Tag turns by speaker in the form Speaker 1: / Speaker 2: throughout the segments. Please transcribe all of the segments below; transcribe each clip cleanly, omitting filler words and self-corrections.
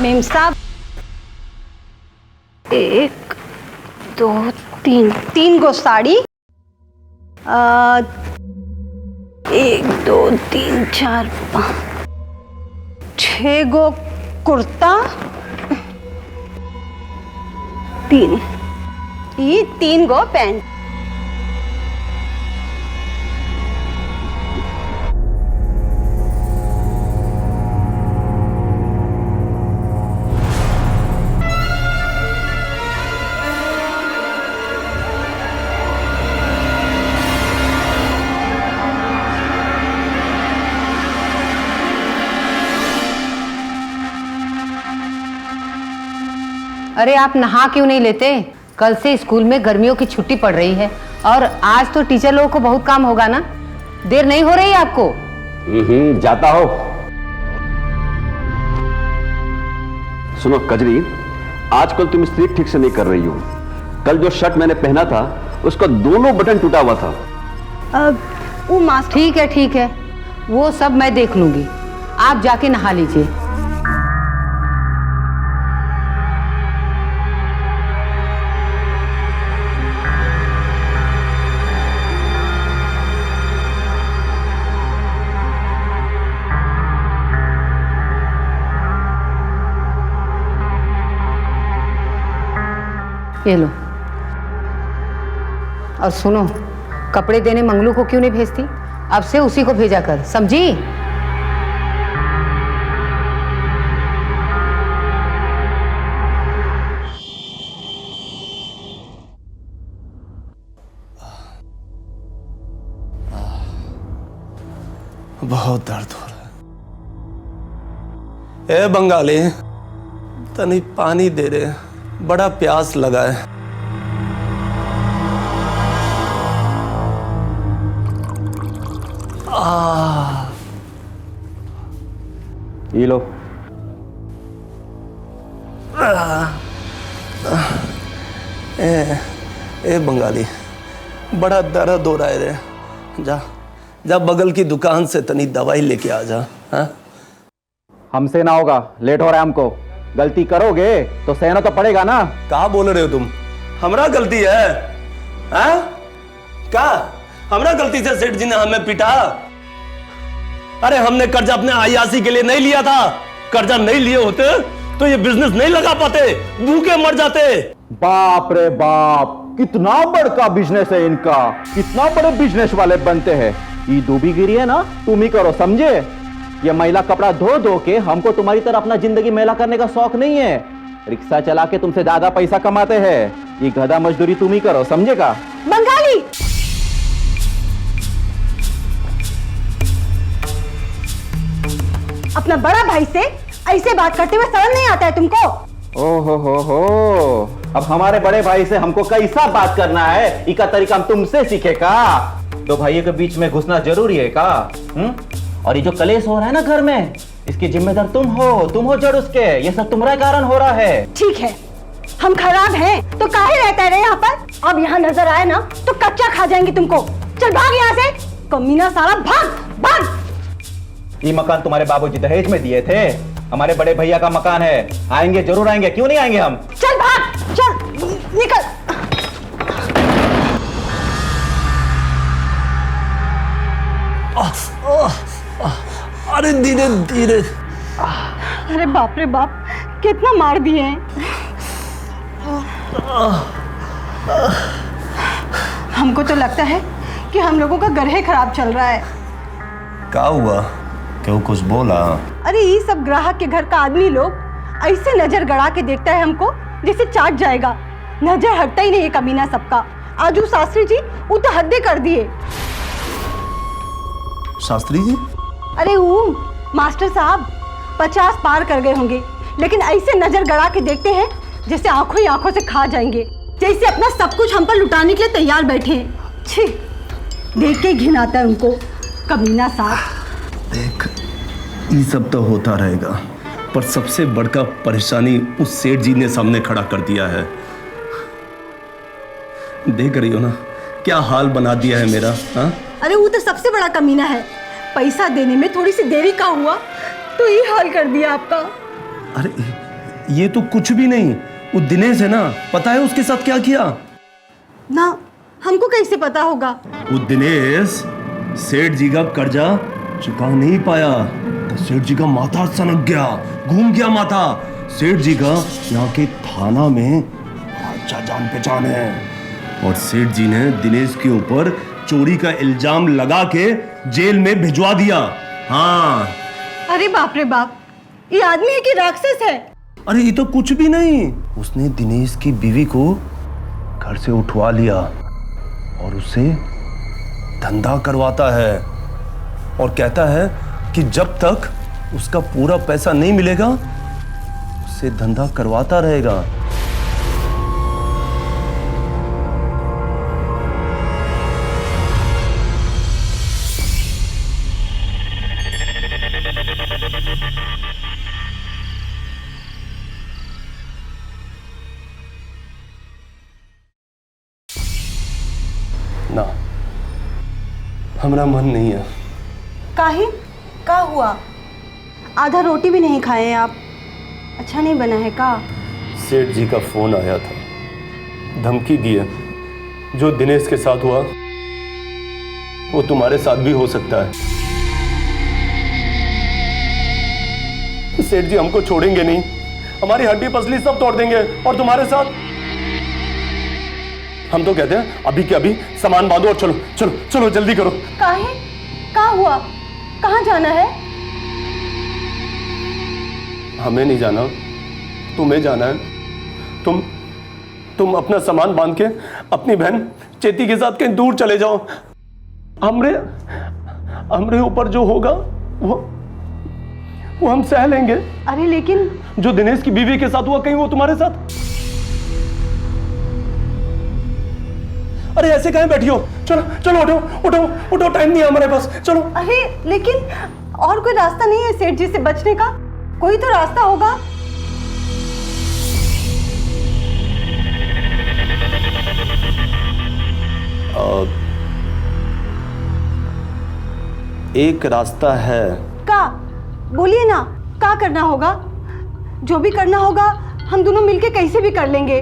Speaker 1: Ma'am साहब, 1 2 3 3 गो साड़ी, 1 2 3 4 5 6 गो कुर्ता, 3 गो pant.
Speaker 2: अरे आप नहा क्यों नहीं लेते? कल से स्कूल में गर्मियों की छुट्टी पड़ रही है और आज तो टीचर लोगों को बहुत काम होगा ना। देर नहीं हो रही है आपको?
Speaker 3: जाता हो। सुनो कजरी, आजकल तुम स्त्री ठीक से नहीं कर रही हो। कल जो शर्ट मैंने पहना था उसका दोनों बटन टूटा हुआ था।
Speaker 1: वो मास्टर।
Speaker 2: ठीक है, वो सब मैं देख लूंगी। आप जाके नहा लीजिए। ये लो। और सुनो, कपड़े देने मंगलू को क्यों नहीं भेजती? अब से उसी को भेजा कर, समझी?
Speaker 4: बहुत दर्द हो रहा है। ए बंगाली, तनी पानी दे रहे, बड़ा प्यास लगा है।
Speaker 3: ये लो।
Speaker 4: ए बंगाली, बड़ा दर्द हो रहा है रे। जा बगल की दुकान से तनी दवाई लेके आ जा। हाँ?
Speaker 3: हमसे ना होगा, लेट हो रहा है हमको। गलती करोगे तो सहना तो पड़ेगा ना।
Speaker 4: कहा बोल रहे हो तुम? हमरा गलती है? हाँ? क्या हमरा गलती से सेठ जी ने हमें पीटा? अरे हमने कर्जा अपने आयासी के लिए नहीं लिया था। कर्जा नहीं लिए होते तो ये बिजनेस नहीं लगा पाते, भूखे मर जाते।
Speaker 3: बाप रे बाप, कितना बड़का बिजनेस है इनका। कितना बड़े बिजनेस वाले बनते हैं। ये डूबीगिरी है ना, तुम ही करो, समझे? ये महिला कपड़ा धो धो के हमको तुम्हारी तरह अपना जिंदगी मैला करने का शौक नहीं है। रिक्शा चला के तुमसे ज्यादा पैसा कमाते हैं। ये गधा मजदूरी तुम ही करो, समझेगा?
Speaker 1: बंगाली, अपना बड़ा भाई से ऐसे बात करते हुए शर्म नहीं आता है तुमको?
Speaker 3: ओहो हो, अब हमारे बड़े भाई से हमको कैसा बात करना है, इसका तरीका हम तुमसे सीखेगा। दो भाइयों के बीच में घुसना जरूरी है का? और ये जो कलेश हो रहा है ना घर में, इसकी जिम्मेदार तुम हो जड़ उसके। ये सब तुम्हारा कारण हो रहा है।
Speaker 1: ठीक है, हम खराब हैं तो काहे रहता रहे यहाँ पर? अब यहाँ नजर आए ना तो कच्चा खा जाएंगे तुमको। चल भाग यहाँ से, कमीना साला, भाग भाग।
Speaker 3: ये मकान तुम्हारे बाबूजी दहेज में दिए थे। हमारे बड़े भैया का मकान है, आएंगे जरूर आएंगे, क्यों नहीं आएंगे हम?
Speaker 1: चल भाग, चल निकल।
Speaker 4: अरे धीरे धीरे।
Speaker 1: अरे बाप रे बाप, कितना मार दिए हैं। हमको तो लगता है कि हम लोगों का घर ही खराब चल रहा है।
Speaker 4: क्या हुआ? क्यों कुछ बोला?
Speaker 1: अरे ये सब ग्राहक के घर का आदमी लोग ऐसे नजर गड़ा के देखता है हमको जैसे चाट जाएगा। नजर हटता ही नहीं है कमीना सबका। आजू शास्त्री जी वो तो हद्दे कर दिए।
Speaker 4: शास्त्री जी?
Speaker 1: अरे वो मास्टर साहब 50 पार कर गए होंगे, लेकिन ऐसे नजर गड़ा के देखते हैं जैसे आंखों ही आंखों से खा जाएंगे, जैसे अपना सब कुछ हम पर लुटाने के लिए तैयार बैठे हैं। छी, देख के घिन आता है उनको, कमीना साहब।
Speaker 4: देख, ये सब तो होता रहेगा, पर सबसे बड़का परेशानी उस सेठ जी ने सामने खड़ा कर दिया है। देख रही हो ना क्या हाल बना दिया है मेरा। हाँ?
Speaker 1: अरे वो तो सबसे बड़ा कमीना है। पैसा देने में थोड़ी सी देरी का हुआ तो ये हाल कर दिया आपका।
Speaker 4: अरे ये तो कुछ भी नहीं, वो दिनेश है ना, पता है उसके साथ क्या किया?
Speaker 1: ना, हमको कैसे पता होगा?
Speaker 4: वो दिनेश सेठ जी का कर्जा चुका नहीं पाया तो सेठ जी का माथा सनक गया, घूम गया माथा। सेठ जी का यहाँ के थाना में अच्छा जान पहचान है और सेठ जी ने दिनेश के ऊपर चोरी का इल्जाम लगा के जेल में भिजवा दिया। हाँ।
Speaker 1: अरे बाप रे बाप, ये आदमी है कि राक्षस है?
Speaker 4: अरे ये तो कुछ भी नहीं, उसने दिनेश की बीवी को घर से उठवा लिया और उसे धंधा करवाता है और कहता है कि जब तक उसका पूरा पैसा नहीं मिलेगा उससे धंधा करवाता रहेगा। ना, हमारा मन नहीं है।
Speaker 1: काहे? का हुआ? आधा रोटी भी नहीं खाए हैं आप? अच्छा नहीं बना है का?
Speaker 4: सेठ जी का फोन आया था, धमकी दी है, जो दिनेश के साथ हुआ वो तुम्हारे साथ भी हो सकता है। सेठ जी हमको छोड़ेंगे नहीं, हमारी हड्डी पसली सब तोड़ देंगे और तुम्हारे साथ। हम तो कहते हैं अभी के अभी सामान बांधो और चलो चलो चलो जल्दी करो।
Speaker 1: काहे? का हुआ? कहाँ जाना है?
Speaker 4: हमें नहीं जाना, तुम्हें जाना है। तुम अपना सामान बांध के अपनी बहन चेती के साथ कहीं दूर चले जाओ। हमरे ऊपर जो होगा वो हम सह लेंगे।
Speaker 1: अरे लेकिन
Speaker 4: जो दिनेश की बीवी के साथ हुआ कहीं वो तुम्हारे साथ। अरे ऐसे कहीं बैठी हो, चलो चलो उठो उठो उठो, टाइम नहीं है हमारे पास, चलो।
Speaker 1: अरे लेकिन और कोई रास्ता नहीं है सेठ जी से बचने का? कोई तो रास्ता होगा।
Speaker 4: एक रास्ता है।
Speaker 1: का? बोलिए ना, का करना होगा? जो भी करना होगा हम दोनों मिलके कैसे भी कर लेंगे।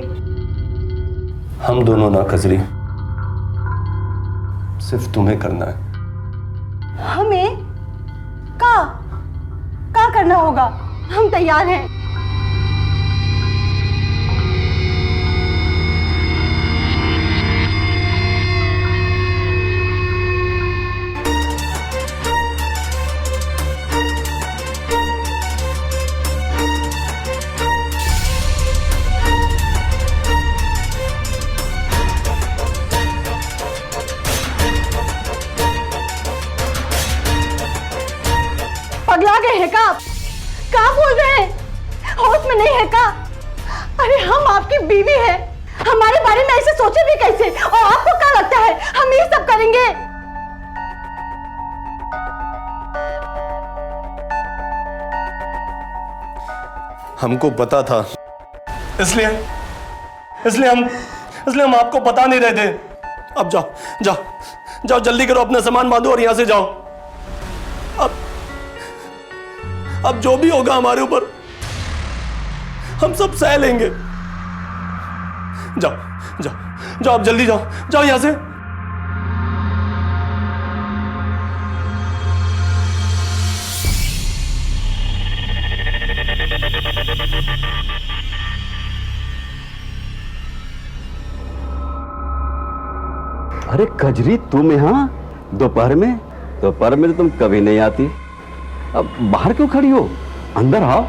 Speaker 4: हम दोनों ना कजरी, सिर्फ तुम्हें करना है।
Speaker 1: हमें? का करना होगा? हम तैयार हैं। पगला गए हैं का? क्या बोल रहे हैं? होश में नहीं है का? अरे हम आपकी बीवी हैं, हमारे बारे में ऐसे सोचे भी कैसे? और आपको क्या लगता है हम ये सब करेंगे?
Speaker 4: हमको पता था, इसलिए हम आपको पता नहीं रहे थे। अब जाओ जाओ जाओ, जल्दी करो, अपना सामान बांधो और यहां से जाओ। अब जो भी होगा हमारे ऊपर हम सब सह लेंगे। जाओ जाओ जाओ, अब जल्दी जाओ जाओ यहां से।
Speaker 3: अरे कजरी, तुम यहाँ दोपहर में? दोपहर में तो तुम कभी नहीं आती, अब बाहर क्यों खड़ी हो? अंदर आओ।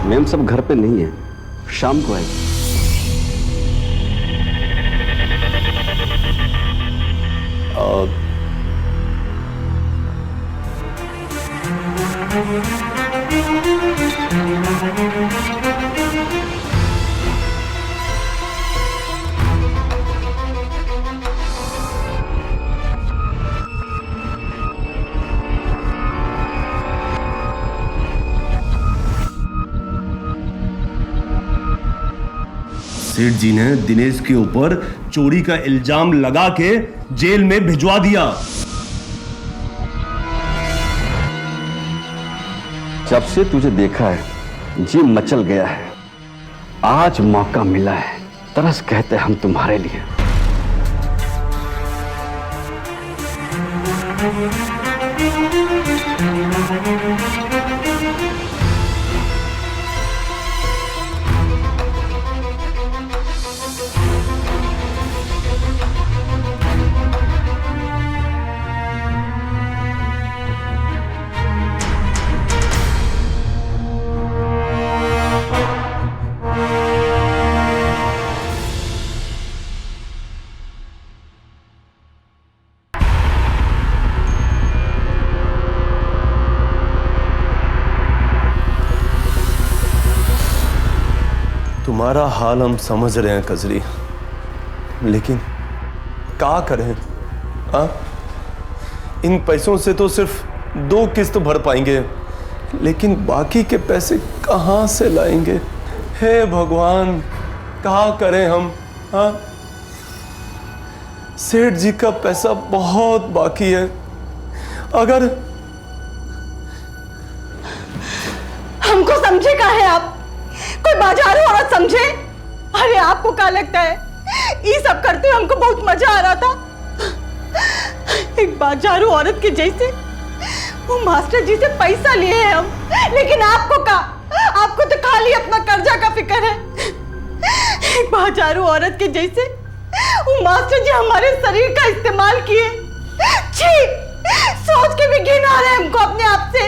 Speaker 3: मैम सब घर पे नहीं है, शाम को आएगी।
Speaker 4: सेठ जी ने दिनेश के ऊपर चोरी का इल्जाम लगा के जेल में भिजवा दिया।
Speaker 3: जब से तुझे देखा है जी मचल गया है। आज मौका मिला है, तरस कहते हम तुम्हारे लिए।
Speaker 4: तुम्हारा हाल हम समझ रहे हैं कजरी, लेकिन क्या करें? इन पैसों से तो सिर्फ 2 किस्त भर पाएंगे, लेकिन बाकी के पैसे कहां से लाएंगे? हे भगवान, क्या करें हम? सेठ जी का पैसा बहुत बाकी है। अगर
Speaker 1: हमको समझे का है आप? कोई बाजारू औरत समझे? अरे आपको क्या लगता है ये सब करते हुए हमको बहुत मजा आ रहा था? एक बाजारू औरत के जैसे वो मास्टर जी से पैसा लिए हैं हम, लेकिन आपको क्या? आपको तो खाली अपना कर्जा का फिक्र है। एक बाजारू औरत के जैसे वो मास्टर जी हमारे शरीर का इस्तेमाल किए। छी, सोच के भी घिन आ रहा है हमको अपने आप से।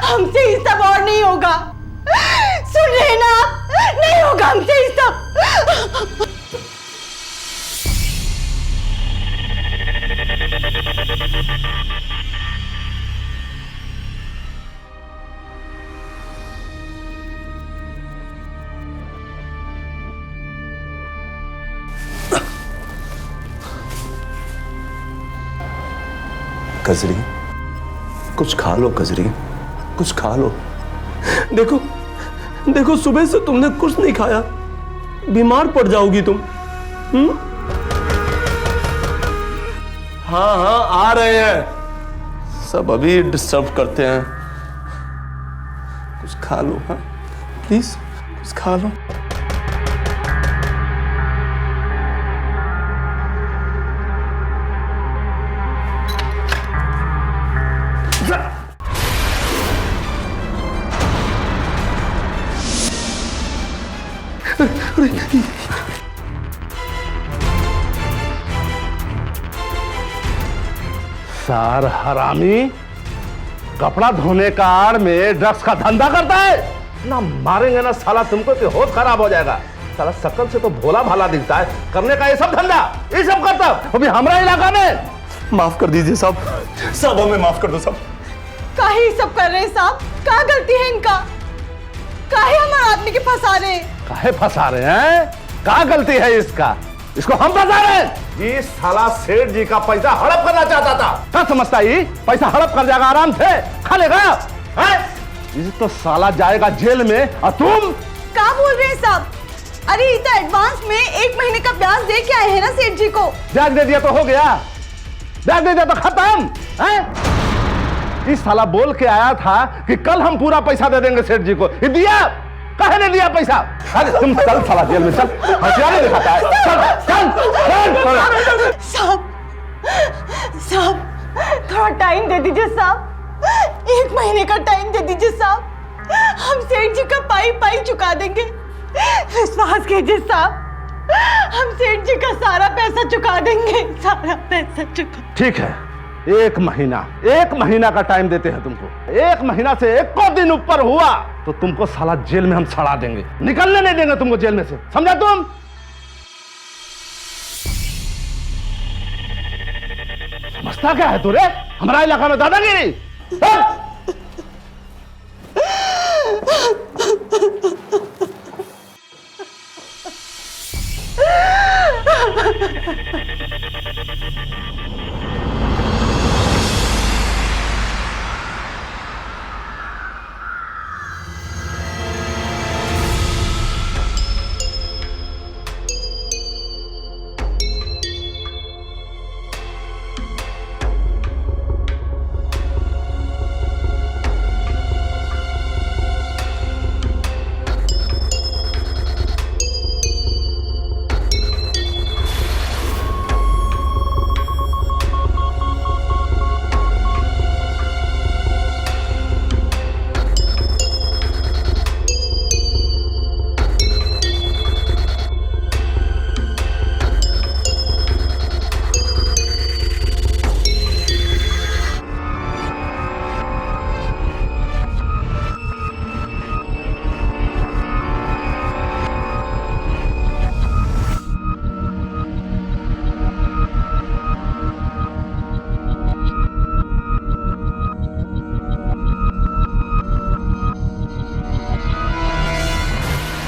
Speaker 1: हमसे ये सब और नहीं होगा, सुन रहे ना आप? नहीं होगा हमसे ये सब।
Speaker 4: कजरी, कुछ खा लो कजरी, कुछ खा लो। देखो देखो, सुबह से तुमने कुछ नहीं खाया, बीमार पड़ जाओगी तुम। हाँ हाँ, आ रहे हैं, सब अभी डिस्टर्ब करते हैं। कुछ खा लो, हाँ प्लीज, कुछ खा लो।
Speaker 5: सार हरामी कपड़ा धोने का आड़ में ड्रग्स का धंधा करता है ना। मारेंगे ना साला तुमको कि होश खराब हो जाएगा। साला शकल से तो भोला भाला दिखता है, करने का ये सब धंधा, ये सब करता वो भी हमारा इलाका में।
Speaker 4: माफ कर दीजिए साहब, साहब हमें माफ कर दो साहब।
Speaker 1: काहे सब कर रहे हैं साहब? क्या गलती है इनका? काहे हमारे आदमी के फंसा रहे हैं?
Speaker 5: काहे फंसा रहे हैं? क्या गलती है इसका? इसको हम फंसा रहे हैं। ये साला सेठ जी का पैसा हड़प करना चाहता था। क्या समझता है? पैसा हड़प कर जाएगा, आराम से खा लेगा। ये तो साला जाएगा जेल में और तुम
Speaker 1: क्या बोल रहे हैं साहब? अरे ये तो एडवांस में 1 महीने का ब्याज दे के आए हैं ना सेठ जी को।
Speaker 5: ब्याज दे दिया तो हो गया, ब्याज दे दिया तो खत्म है। इस साला बोल के आया था कि कल हम पूरा पैसा दे देंगे सेठ जी को, ये दिया? कहे नहीं दिया पैसा? अरे तुम चल साला जेल में, चल, हथियार दिखाता है। चल चल चल।
Speaker 1: साहब साहब, थोड़ा टाइम दे दीजिए साहब, 1 महीने का टाइम दे दीजिए साहब। हम सेठ जी का पाई चुका देंगे, विश्वास कीजिए साहब। हम सेठ जी का सारा पैसा चुका देंगे, सारा पैसा चुका।
Speaker 5: ठीक है, 1 महीना का टाइम देते हैं तुमको। 1 महीना से 1 दिन ऊपर हुआ तो तुमको साला जेल में हम सड़ा देंगे, निकलने नहीं देंगे तुमको जेल में से, समझा तुम? समझता क्या है तू रे? हमारा इलाका में दादागिरी।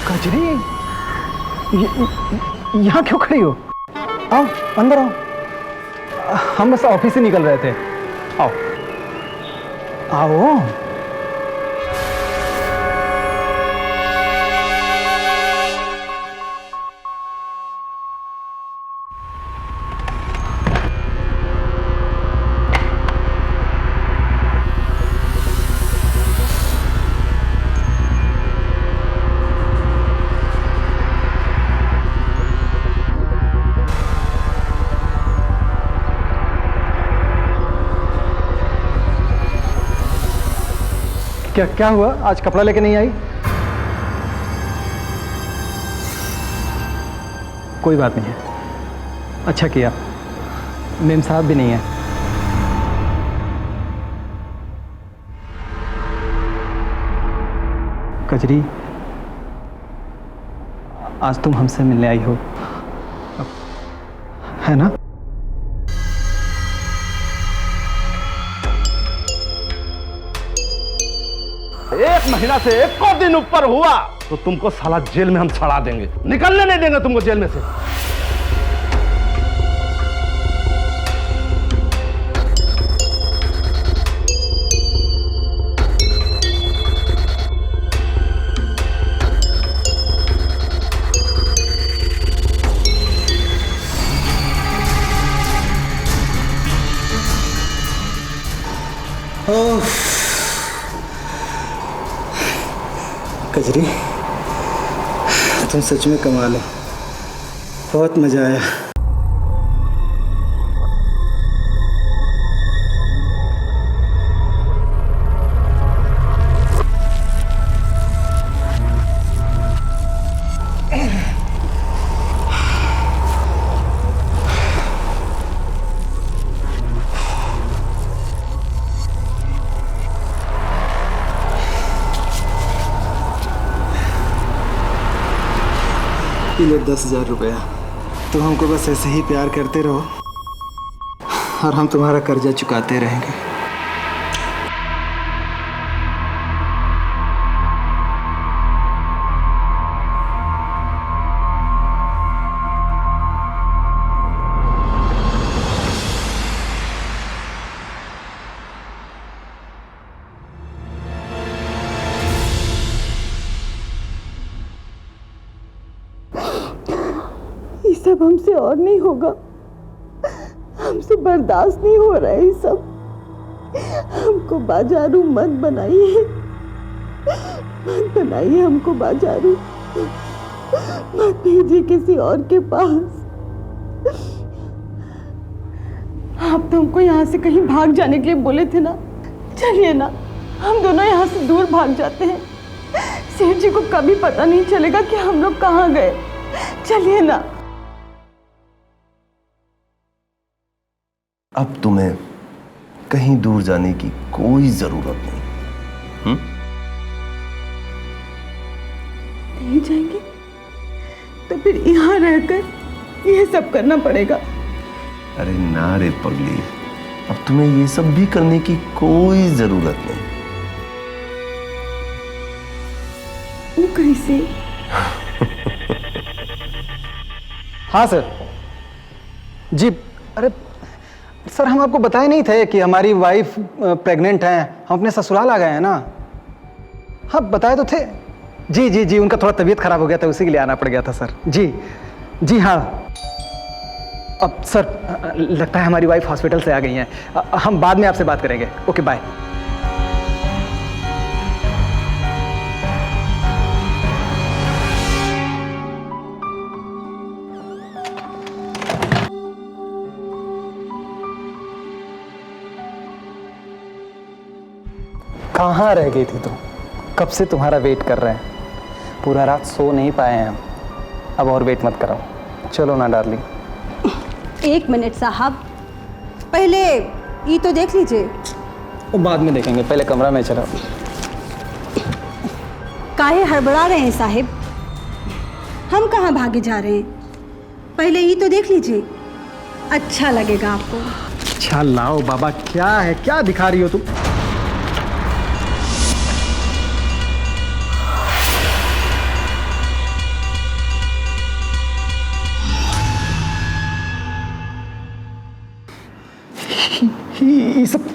Speaker 6: कजरी, यहाँ क्यों खड़ी हो? आओ अंदर आओ। हम बस ऑफिस से निकल रहे थे। आओ आओ। क्या क्या हुआ? आज कपड़ा लेके नहीं आई? कोई बात नहीं है, अच्छा किया। मेम साहब भी नहीं है। कजरी, आज तुम हमसे मिलने आई हो, है ना?
Speaker 5: एक महीना से एक को दिन ऊपर हुआ तो तुमको साला जेल में हम सड़ा देंगे, निकलने नहीं देंगे तुमको जेल में से।
Speaker 7: कजरी, तुम सच में कमाल हो, बहुत मजा आया। ये 10,000 रुपया, तुम हमको बस ऐसे ही प्यार करते रहो और हम तुम्हारा कर्जा चुकाते रहेंगे।
Speaker 1: ये सब हमसे और नहीं होगा, हमसे बर्दाश्त नहीं हो रहा है ये सब। हमको बाजारू मत बनाइए, मत बनाइए हमको बाजारू, मत भेजिए किसी और के पास। आप तो हमको यहाँ से कहीं भाग जाने के लिए बोले थे ना, चलिए ना, हम दोनों यहाँ से दूर भाग जाते हैं। सेठ जी को कभी पता नहीं चलेगा कि हम लोग कहाँ गए। चलिए ना।
Speaker 4: अब तुम्हें कहीं दूर जाने की कोई जरूरत नहीं।
Speaker 1: नहीं जाएंगे तो फिर यहाँ रहकर ये सब करना पड़ेगा।
Speaker 4: अरे ना रे पगली, अब तुम्हें ये सब भी करने की कोई जरूरत नहीं।
Speaker 1: वो कैसे?
Speaker 6: हाँ सर जी। अरे सर, हम आपको बताए नहीं थे कि हमारी वाइफ प्रेग्नेंट हैं, हम अपने ससुराल आ गए हैं ना। हाँ बताए तो थे। जी जी जी, उनका थोड़ा तबीयत खराब हो गया था, उसी के लिए आना पड़ गया था सर। जी जी हाँ। अब सर लगता है हमारी वाइफ हॉस्पिटल से आ गई हैं, हम बाद में आपसे बात करेंगे। Okay bye. कहाँ रह गई थी तुम? कब से तुम्हारा वेट कर रहे हैं, पूरा रात सो नहीं पाए हैं हम। अब और वेट मत कराओ, चलो ना डार्लिंग।
Speaker 1: एक मिनट साहब, पहले ये तो देख लीजिए।
Speaker 6: वो बाद में देखेंगे, पहले कमरा में चलो।
Speaker 1: काहे हड़बड़ा रहे हैं साहिब? हम कहाँ भागे जा रहे हैं? पहले ये तो देख लीजिए, अच्छा लगेगा आपको।
Speaker 6: अच्छा लाओ बाबा, क्या है, क्या दिखा रही हो तुम?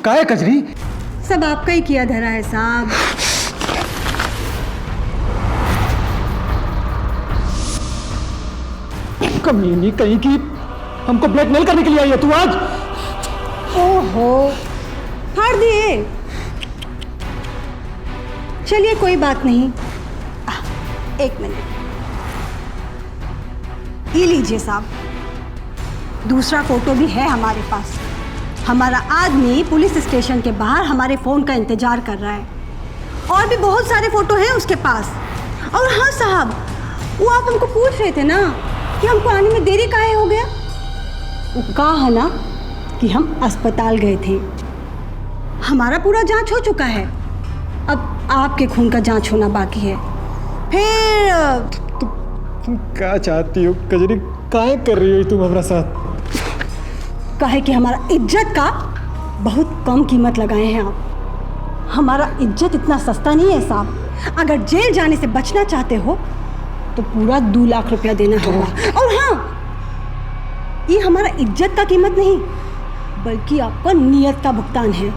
Speaker 6: का है कजरी?
Speaker 1: सब आपका ही किया धरा है साहब।
Speaker 6: कमीनी कहीं की, हमको ब्लैकमेल करने के लिए आई है तू आज?
Speaker 1: ओहो, फाड़ दिए। चलिए कोई बात नहीं। एक मिनट, ये लीजिए साहब, दूसरा फोटो भी है हमारे पास। हमारा आदमी पुलिस स्टेशन के बाहर हमारे फोन का इंतजार कर रहा है, और भी बहुत सारे फोटो हैं उसके पास। और हाँ साहब, वो आप हमको पूछ रहे थे ना कि हमको आने में देरी काहे हो गया। वो कहा है ना कि हम अस्पताल गए थे। हमारा पूरा जांच हो चुका है, अब आपके खून का जांच होना बाकी है। फिर
Speaker 6: तुम क्या चाहती हो कजरी? काहे कर रही हो तुम हमारा साथ?
Speaker 1: कहे कि हमारा इज्जत का बहुत कम कीमत लगाए हैं आप। हमारा इज्जत इतना सस्ता नहीं है साहब। अगर जेल जाने से बचना चाहते हो तो पूरा 2 लाख रुपया देना होगा। और हाँ, ये हमारा इज्जत का कीमत नहीं, बल्कि आपका नियत का भुगतान है।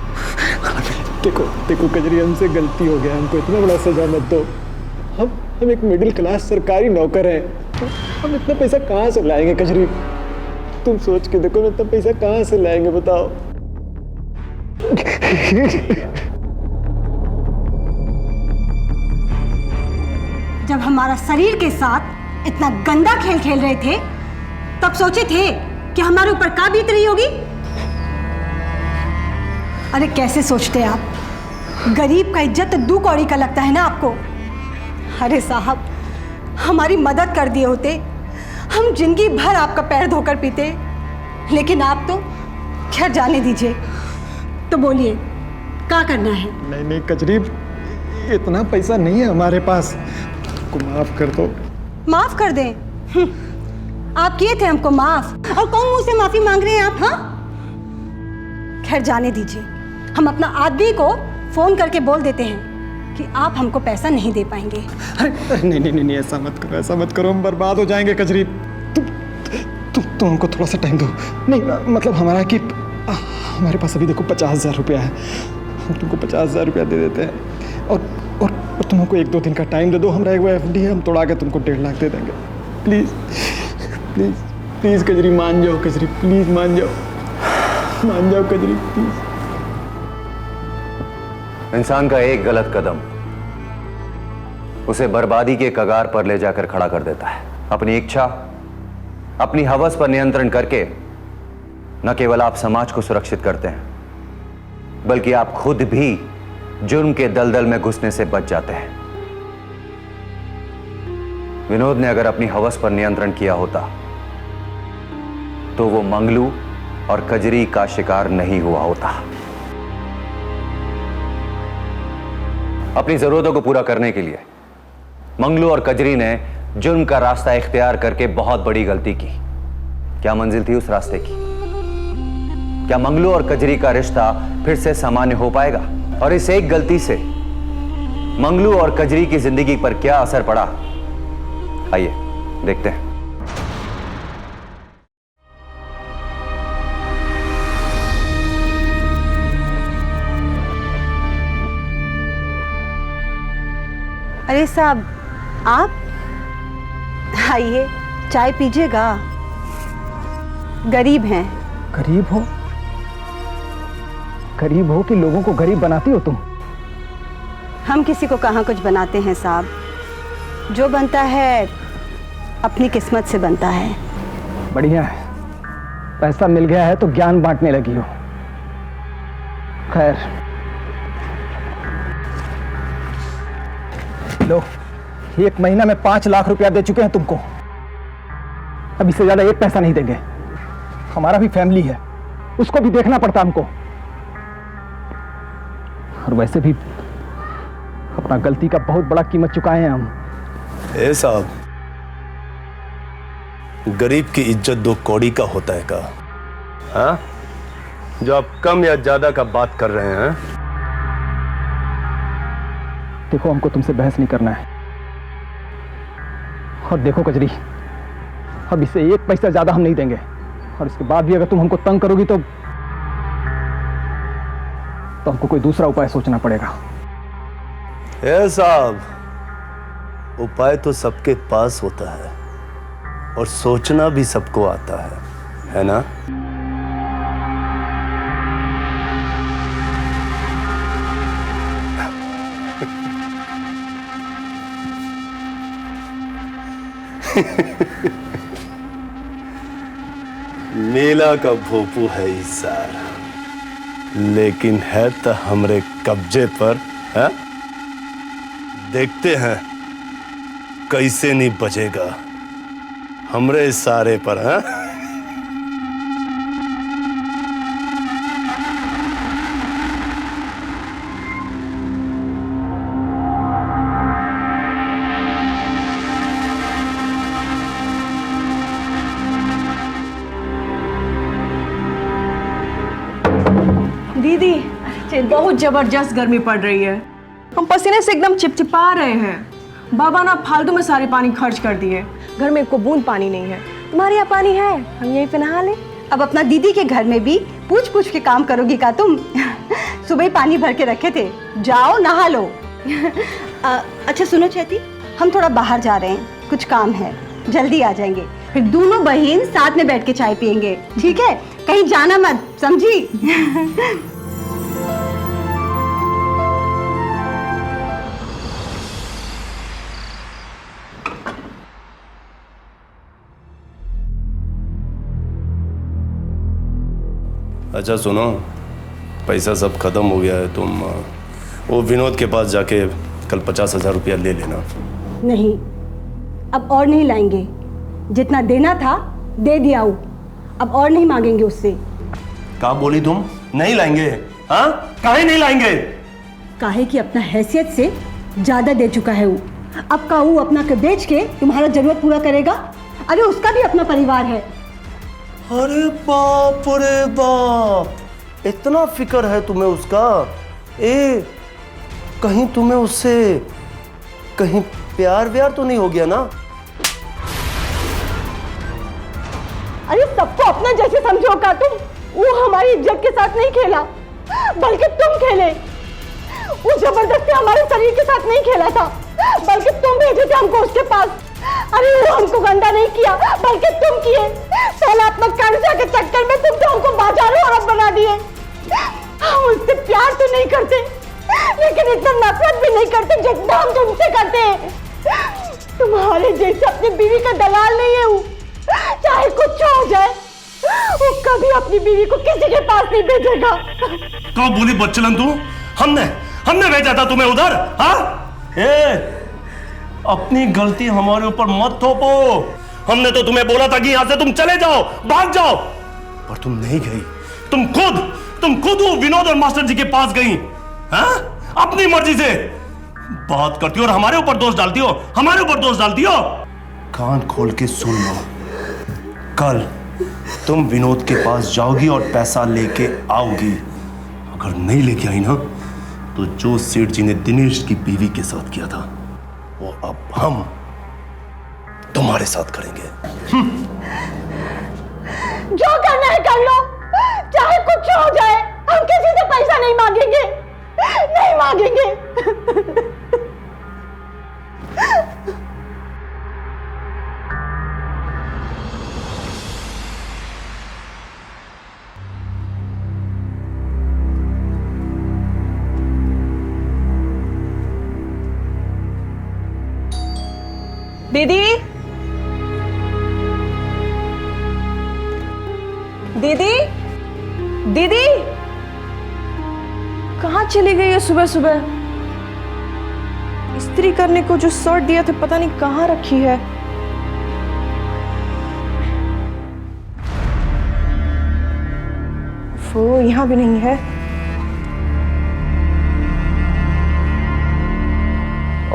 Speaker 6: देखो कजरी, हमसे गलती हो गया, हमको इतना बड़ा सजा मत दो। हम एक मिडिल क्लास सरकारी नौकर हैं, हम इतना पैसा कहाँ से लाएंगे कजरी? तुम सोच के देखो, इतना पैसा कहाँ से लाएंगे बताओ?
Speaker 1: जब हमारा शरीर के साथ इतना गंदा खेल खेल रहे थे, तब सोचे थे कि हमारे ऊपर क्या बीत रही होगी। अरे कैसे सोचते आप? गरीब का इज्जत तो 2 कौड़ी का लगता है ना आपको। अरे साहब, हमारी मदद कर दिए होते, हम जिंदगी भर आपका पैर धोकर पीते। लेकिन आप तो खैर जाने दीजिए। तो बोलिए क्या करना है?
Speaker 6: नहीं कजरी, इतना पैसा नहीं है हमारे पास, को माफ कर दो।
Speaker 1: माफ कर दें? आप किए थे हमको माफ, और कौन मुंह से माफी मांग रहे हैं आप? हाँ, खैर जाने दीजिए। हम अपना आदमी को फोन करके बोल देते हैं कि आप हमको पैसा नहीं दे पाएंगे।
Speaker 6: नहीं, ऐसा मत करो, हम बर्बाद हो जाएंगे कजरी। तुम हमको थोड़ा सा टाइम दो। नहीं मतलब हमारा कि हमारे पास अभी देखो 50,000 रुपया है, हम तुमको 50,000 रुपया दे देते हैं, और तुम हमको 1-2 दिन का टाइम दे दो। हमारा एक FD है, हम तोड़ा के तुमको 1.5 लाख दे देंगे। प्लीज कजरी मान जाओ, कजरी प्लीज मान जाओ कजरी प्लीज।
Speaker 8: इंसान का एक गलत कदम उसे बर्बादी के कगार पर ले जाकर खड़ा कर देता है। अपनी इच्छा, अपनी हवस पर नियंत्रण करके न केवल आप समाज को सुरक्षित करते हैं, बल्कि आप खुद भी जुर्म के दलदल में घुसने से बच जाते हैं। विनोद ने अगर अपनी हवस पर नियंत्रण किया होता तो वो मंगलू और कजरी का शिकार नहीं हुआ होता। अपनी जरूरतों को पूरा करने के लिए मंगलू और कजरी ने जुर्म का रास्ता इख्तियार करके बहुत बड़ी गलती की। क्या मंजिल थी उस रास्ते की? क्या मंगलू और कजरी का रिश्ता फिर से सामान्य हो पाएगा? और इस एक गलती से मंगलू और कजरी की जिंदगी पर क्या असर पड़ा, आइए देखते हैं।
Speaker 1: अरे साहब, आप आइए, चाय पीजिएगा। गरीब हैं।
Speaker 6: गरीब हो कि लोगों को गरीब बनाती हो तुम?
Speaker 1: हम किसी को कहाँ कुछ बनाते हैं साहब, जो बनता है अपनी किस्मत से बनता है।
Speaker 6: बढ़िया है, पैसा मिल गया है तो ज्ञान बांटने लगी हो। खैर लो, 1 महीना में 5 लाख रुपया दे चुके हैं तुमको। अब इससे ज्यादा 1 पैसा नहीं देंगे। हमारा भी फैमिली है, उसको भी देखना पड़ता हमको। और वैसे भी अपना गलती का बहुत बड़ा कीमत चुकाए हैं हम।
Speaker 4: ए साहब, गरीब की इज्जत 2 कौड़ी का होता है का? हाँ, जो आप कम या ज्यादा का बात कर रहे हैं।
Speaker 6: देखो, हमको तुमसे बहस नहीं करना है। और देखो कजरी, अब इससे 1 पैसा ज्यादा हम नहीं देंगे, और इसके बाद भी अगर तुम हमको तंग करोगी तो तो हमको कोई दूसरा उपाय सोचना पड़ेगा।
Speaker 4: ए साहब, उपाय तो सबके पास होता है और सोचना भी सबको आता है ना? मेला का भोपू है इस सार, लेकिन है तो हमरे कब्जे पर है। देखते हैं कैसे नहीं बचेगा हमरे इशारे पर है।
Speaker 9: दीदी, बहुत जबरदस्त गर्मी पड़ रही है। हम पसीने से एकदम चिपचिपा रहे हैं। बाबा ना फालतू में सारे पानी खर्च कर दिए। घर में को बूंद पानी नहीं है। तुम्हारे यहाँ पानी है, हम यहीं पे नहा लें।
Speaker 1: अब अपना दीदी के घर में भी पूछ पूछ के काम करोगी का तुम? सुबह ही पानी भर के रखे थे, जाओ नहा लो। अच्छा सुनो चैती, हम थोड़ा बाहर जा रहे हैं, कुछ काम है, जल्दी आ जाएंगे। फिर दोनों बहन साथ में बैठ के चाय पियेंगे, ठीक है? कहीं जाना मत, समझी?
Speaker 4: अच्छा सुनो, पैसा सब खत्म हो गया है। तुम वो विनोद के पास जाके कल 50,000 रुपया ले लेना।
Speaker 1: नहीं, अब और नहीं लाएंगे। जितना देना था दे दिया हूँ, अब और नहीं मांगेंगे उससे।
Speaker 4: क्या बोली तुम? नहीं लाएंगे? हाँ, काहे नहीं लाएंगे?
Speaker 1: काहे कि अपना हैसियत से ज्यादा दे चुका है वो। अब का वो अपना के बेच के तुम्हारा जरूरत पूरा करेगा? अरे उसका भी अपना परिवार है।
Speaker 4: अरे बाप रे बाप, इतना फिक्र है तुम्हें उसका? कहीं तुम्हें उससे कहीं प्यार व्यार तो नहीं हो गया ना?
Speaker 1: अरे सबको अपना जैसे समझो का तुम। वो हमारी इज्जत के साथ नहीं खेला, बल्कि तुम खेले। वो जबरदस्ती हमारे शरीर के साथ नहीं खेला था, बल्कि तुम भेजे थे हमको उसके पास। अरे वो हमको गंदा नहीं किया, बल्कि तुम किए। पहले अपना कर्जा के चक्कर में तुम तो हमको बाजारों औरत बना दिए। हम उससे प्यार तो नहीं करते, लेकिन इतना नफरत भी नहीं करते जितना हम तुमसे करते हैं। तुम्हारे जैसे अपनी बीवी का दलाल नहीं है वो। चाहे कुछ हो जाए, वो कभी अपनी बीवी को किसी के पास नहीं भेजेगा।
Speaker 4: क्या बोली बच्चलन तू? हमने भेजा था तुम्हें उधर? हाँ? अपनी गलती हमारे ऊपर मत थोपो। हमने तो तुम्हें बोला था कि यहां से तुम चले जाओ, भाग जाओ, पर तुम नहीं गई। तुम खुद वो विनोद और मास्टर जी के पास गई। हाँ? अपनी मर्जी से बात करती हो और हमारे ऊपर दोष डालती हो। कान खोल के सुन लो, कल तुम विनोद के पास जाओगी और पैसा लेके आओगी। अगर नहीं लेके आई ना, तो जो सेठ जी ने दिनेश की बीवी के साथ किया था, वो अब हम तुम्हारे साथ करेंगे।
Speaker 1: जो करना है कर लो, चाहे कुछ हो जाए। हम किसी से पैसा नहीं मांगेंगे।
Speaker 9: दीदी, दीदी, दीदी, कहाँ चली गई है सुबह सुबह? इस्त्री करने को जो शर्ट दिया था पता नहीं कहाँ रखी है। वो यहाँ भी नहीं है।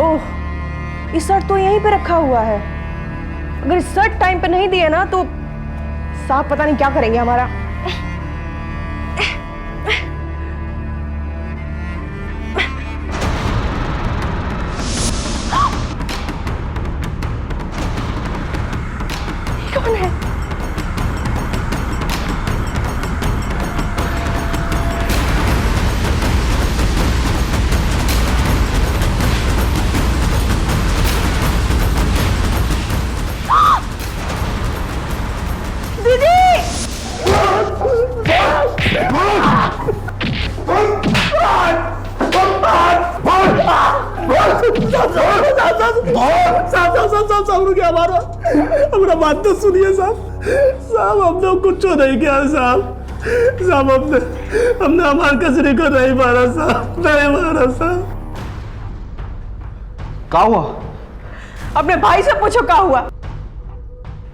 Speaker 9: ओह, ये शर्ट तो यहीं पे रखा हुआ है। अगर इस शर्ट टाइम पे नहीं दिए ना तो साहब पता नहीं क्या करेंगे हमारा। कौन है?
Speaker 4: साहब रुकिए, हमारा बात तो सुनिए साहब हमने कुछ नहीं किया साहब हमने हमारे कचरे को नहीं मारा साहब।
Speaker 6: क्या हुआ?
Speaker 9: अपने भाई से पूछो क्या हुआ।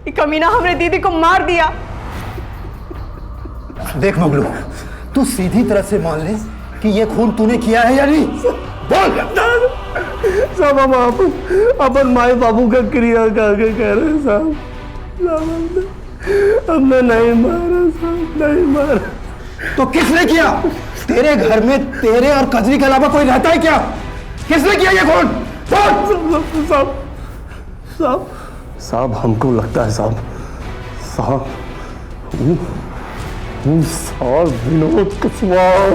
Speaker 9: ये कमीना हमने दीदी को मार दिया।
Speaker 7: देख मंगलू, तू सीधी तरह से मान ले कि ये खून तूने किया है या नहीं। बोल।
Speaker 4: साहब हम अपन माए बाबू का क्रिया करके कह रहे हैं साहब हमने नहीं मारा साहब, नहीं मारा।
Speaker 7: तो किसने किया? तेरे घर में तेरे और कजरी के अलावा कोई रहता है क्या? किसने किया ये खून? बोल।
Speaker 4: साहब हमको लगता है साहब विनोद कुशवाहा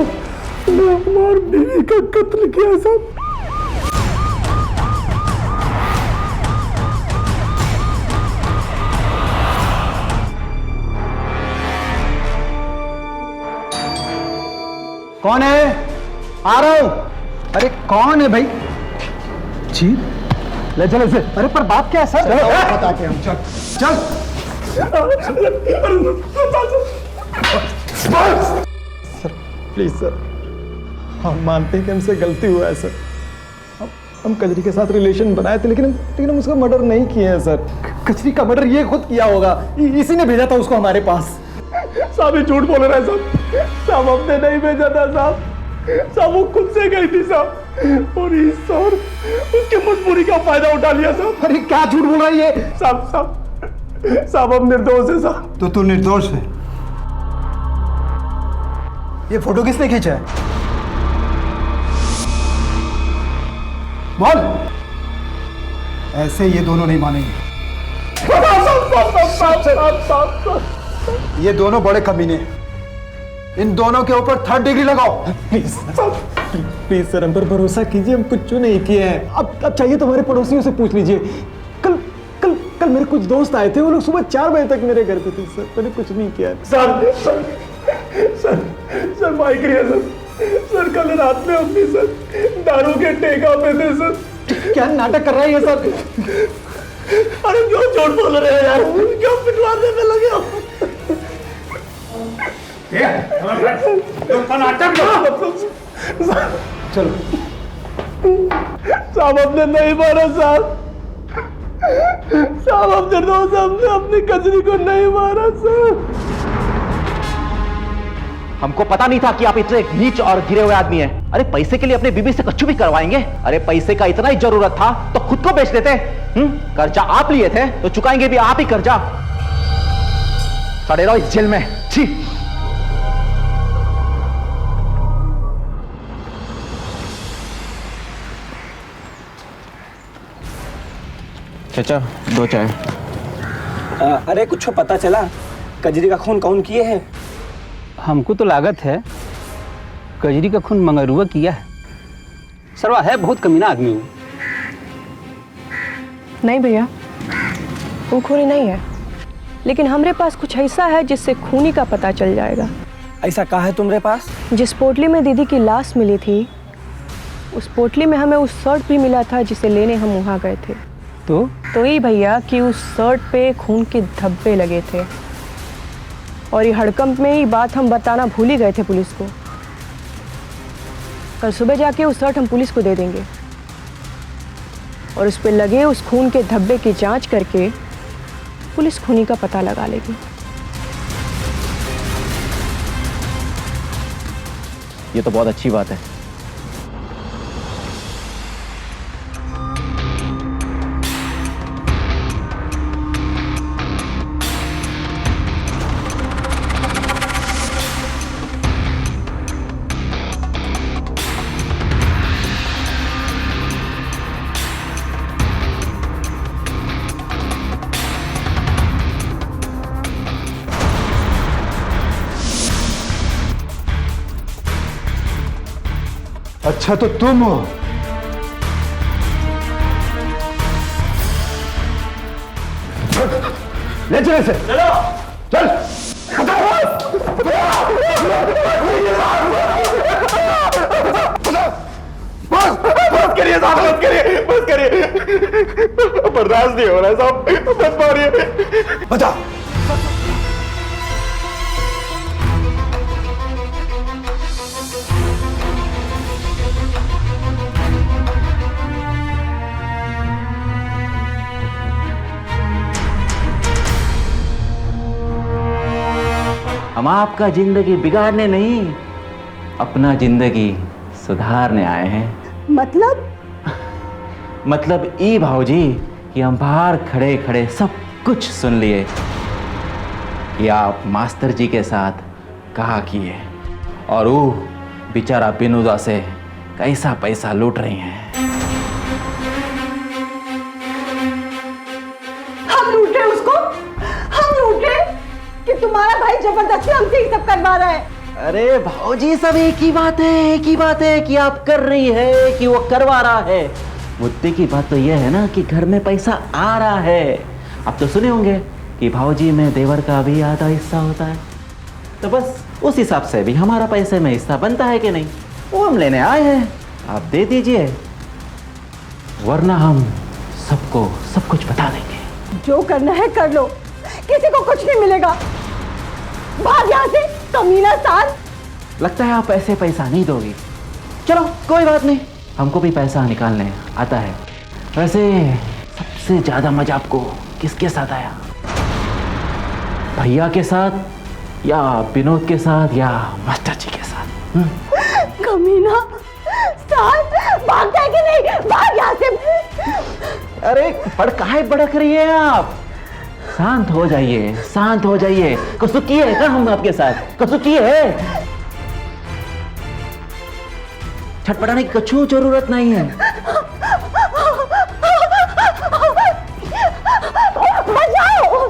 Speaker 4: ने हमारी बीवी का कत्ल किया साहब।
Speaker 6: कौन है? आ रहा हूं। अरे कौन है भाई? जी ले चलो इसे। अरे पर बात क्या है सर?
Speaker 7: बता के हम चल।
Speaker 6: सर प्लीज सर, हम मानते हैं कि हमसे गलती हुआ है सर। हम कजरी के साथ रिलेशन बनाए थे, लेकिन हम उसका मर्डर नहीं किए हैं सर। कजरी का मर्डर ये खुद किया होगा, इसी ने भेजा था उसको हमारे पास।
Speaker 4: साहब ये झूठ बोल रहा है साहब हमने नहीं भेजा था साहब वो खुद से गई थी साहब और ईश्वर उसकी मजबूरी का फायदा उठा लिया साहब।
Speaker 6: अरे क्या झूठ बोल रहा है ये?
Speaker 4: साहब हम निर्दोष है साहब।
Speaker 7: तो तू निर्दोष है। ये फोटो किसने खींचा है? बोल। ऐसे ये दोनों नहीं मानेंगे। ये दोनों बड़े कमीने हैं। इन दोनों के ऊपर 3rd डिग्री लगाओ।
Speaker 6: प्लीज सर, हम पर भरोसा कीजिए, हम कुछ नहीं किए हैं। अब चाहिए तो हमारे पड़ोसियों से पूछ लीजिए। कल मेरे कुछ दोस्त आए थे, वो लोग सुबह 4 बजे तक मेरे घर पे थे सर। मैंने कुछ नहीं किया।
Speaker 4: सर माइक रही सर कल रात में अपनी सर दारू के टेका पे थे सर।
Speaker 6: क्या नाटक कर रहा है ये सर?
Speaker 4: अरे क्यों झूठ बोल रहे हैं यार, क्यों पिटवाने में लगे हो?
Speaker 6: चलो
Speaker 4: साहब हमने नहीं मारा साहब हमने रोज हमने अपनी कजरी को नहीं मारा सर।
Speaker 3: हमको पता नहीं था कि आप इतने नीच और गिरे हुए आदमी हैं। अरे पैसे के लिए अपने बीबी से कच्चू भी करवाएंगे? अरे पैसे का इतना ही जरूरत था तो खुद को बेच देते। कर्जा आप लिए थे तो चुकाएंगे भी आप ही कर्जा। सड़े रहो इस जेल में। छी।
Speaker 6: चाचा 2 चाय।
Speaker 10: अरे कुछ पता चला कजरी का खून कौन किए है?
Speaker 11: हमको तो लागत है कजरी का खून मंगरुआ किया है। सरवा है बहुत कमीना आदमी।
Speaker 9: नहीं भैया, वो खूनी नहीं है, लेकिन हमारे पास कुछ ऐसा है जिससे खूनी का पता चल जाएगा।
Speaker 10: ऐसा कहा है तुम्हारे पास?
Speaker 9: जिस पोटली में दीदी की लाश मिली थी, उस पोटली में हमें उस शर्ट भी मिला था जिसे लेने हम वहाँ गए थे। तो ये भैया कि उस शर्ट पे खून के धब्बे लगे थे, और ये हड़कंप में ही बात हम बताना भूल ही गए थे पुलिस को। कल सुबह जाके उस शर्ट हम पुलिस को दे देंगे और उस पे लगे उस खून के धब्बे की जांच करके पुलिस खूनी का पता लगा लेगी।
Speaker 3: ये तो बहुत अच्छी बात है।
Speaker 7: अच्छा तो तुम हो। ले चले से। चल बस
Speaker 3: बस करिए साहब, बस करिए, बस करिए, बर्दाश्त नहीं हो रहा है साहब, बस मारिए।
Speaker 7: बता।
Speaker 8: हम आपका जिंदगी बिगाड़ने नहीं, अपना जिंदगी सुधारने आए हैं। मतलब ई भाऊजी कि हम बाहर खड़े खड़े सब कुछ सुन लिए कि आप मास्टर जी के साथ कहा किए और वो बेचारा बिनुदा से कैसा पैसा लूट रही हैं।
Speaker 1: हम लूटे उसको, हम लूटे कि तुम्हारा भाई जबरदस्ती हमसे ही सब करवा रहा है।
Speaker 3: अरे भाऊजी सब एक ही बात है, एक ही बात है कि आप कर रही है कि वो करवा रहा है। मुद्दे की बात तो यह है ना कि घर में पैसा आ रहा है। आप तो सुने होंगे कि भाऊजी में देवर का भी आधा हिस्सा होता है, तो बस उस हिसाब से भी हमारा पैसे में हिस्सा बनता है कि नहीं, वो हम लेने आए हैं। आप दे दीजिए, वरना हम सबको सब कुछ बता देंगे।
Speaker 1: जो करना है कर लो, किसी को कुछ नहीं मिलेगा। भाग यहाँ से कमीना साल।
Speaker 3: लगता है आप ऐसे पैसा नहीं दोगी। चलो कोई बात नहीं, हमको भी पैसा निकालने आता है। वैसे सबसे ज्यादा मजा आपको किसके साथ आया? भैया के साथ या विनोद के साथ या मास्टर जी के साथ?
Speaker 1: कमीना साल, भागता है कि नहीं? भाग यहाँ से।
Speaker 3: अरे काहे भड़क रही है आप? शांत हो जाइए, शांत हो जाइए। कसु की है क्या हम आपके साथ? कसु की है? छटपटाने की कछु जरूरत नहीं है।
Speaker 1: बचाओ!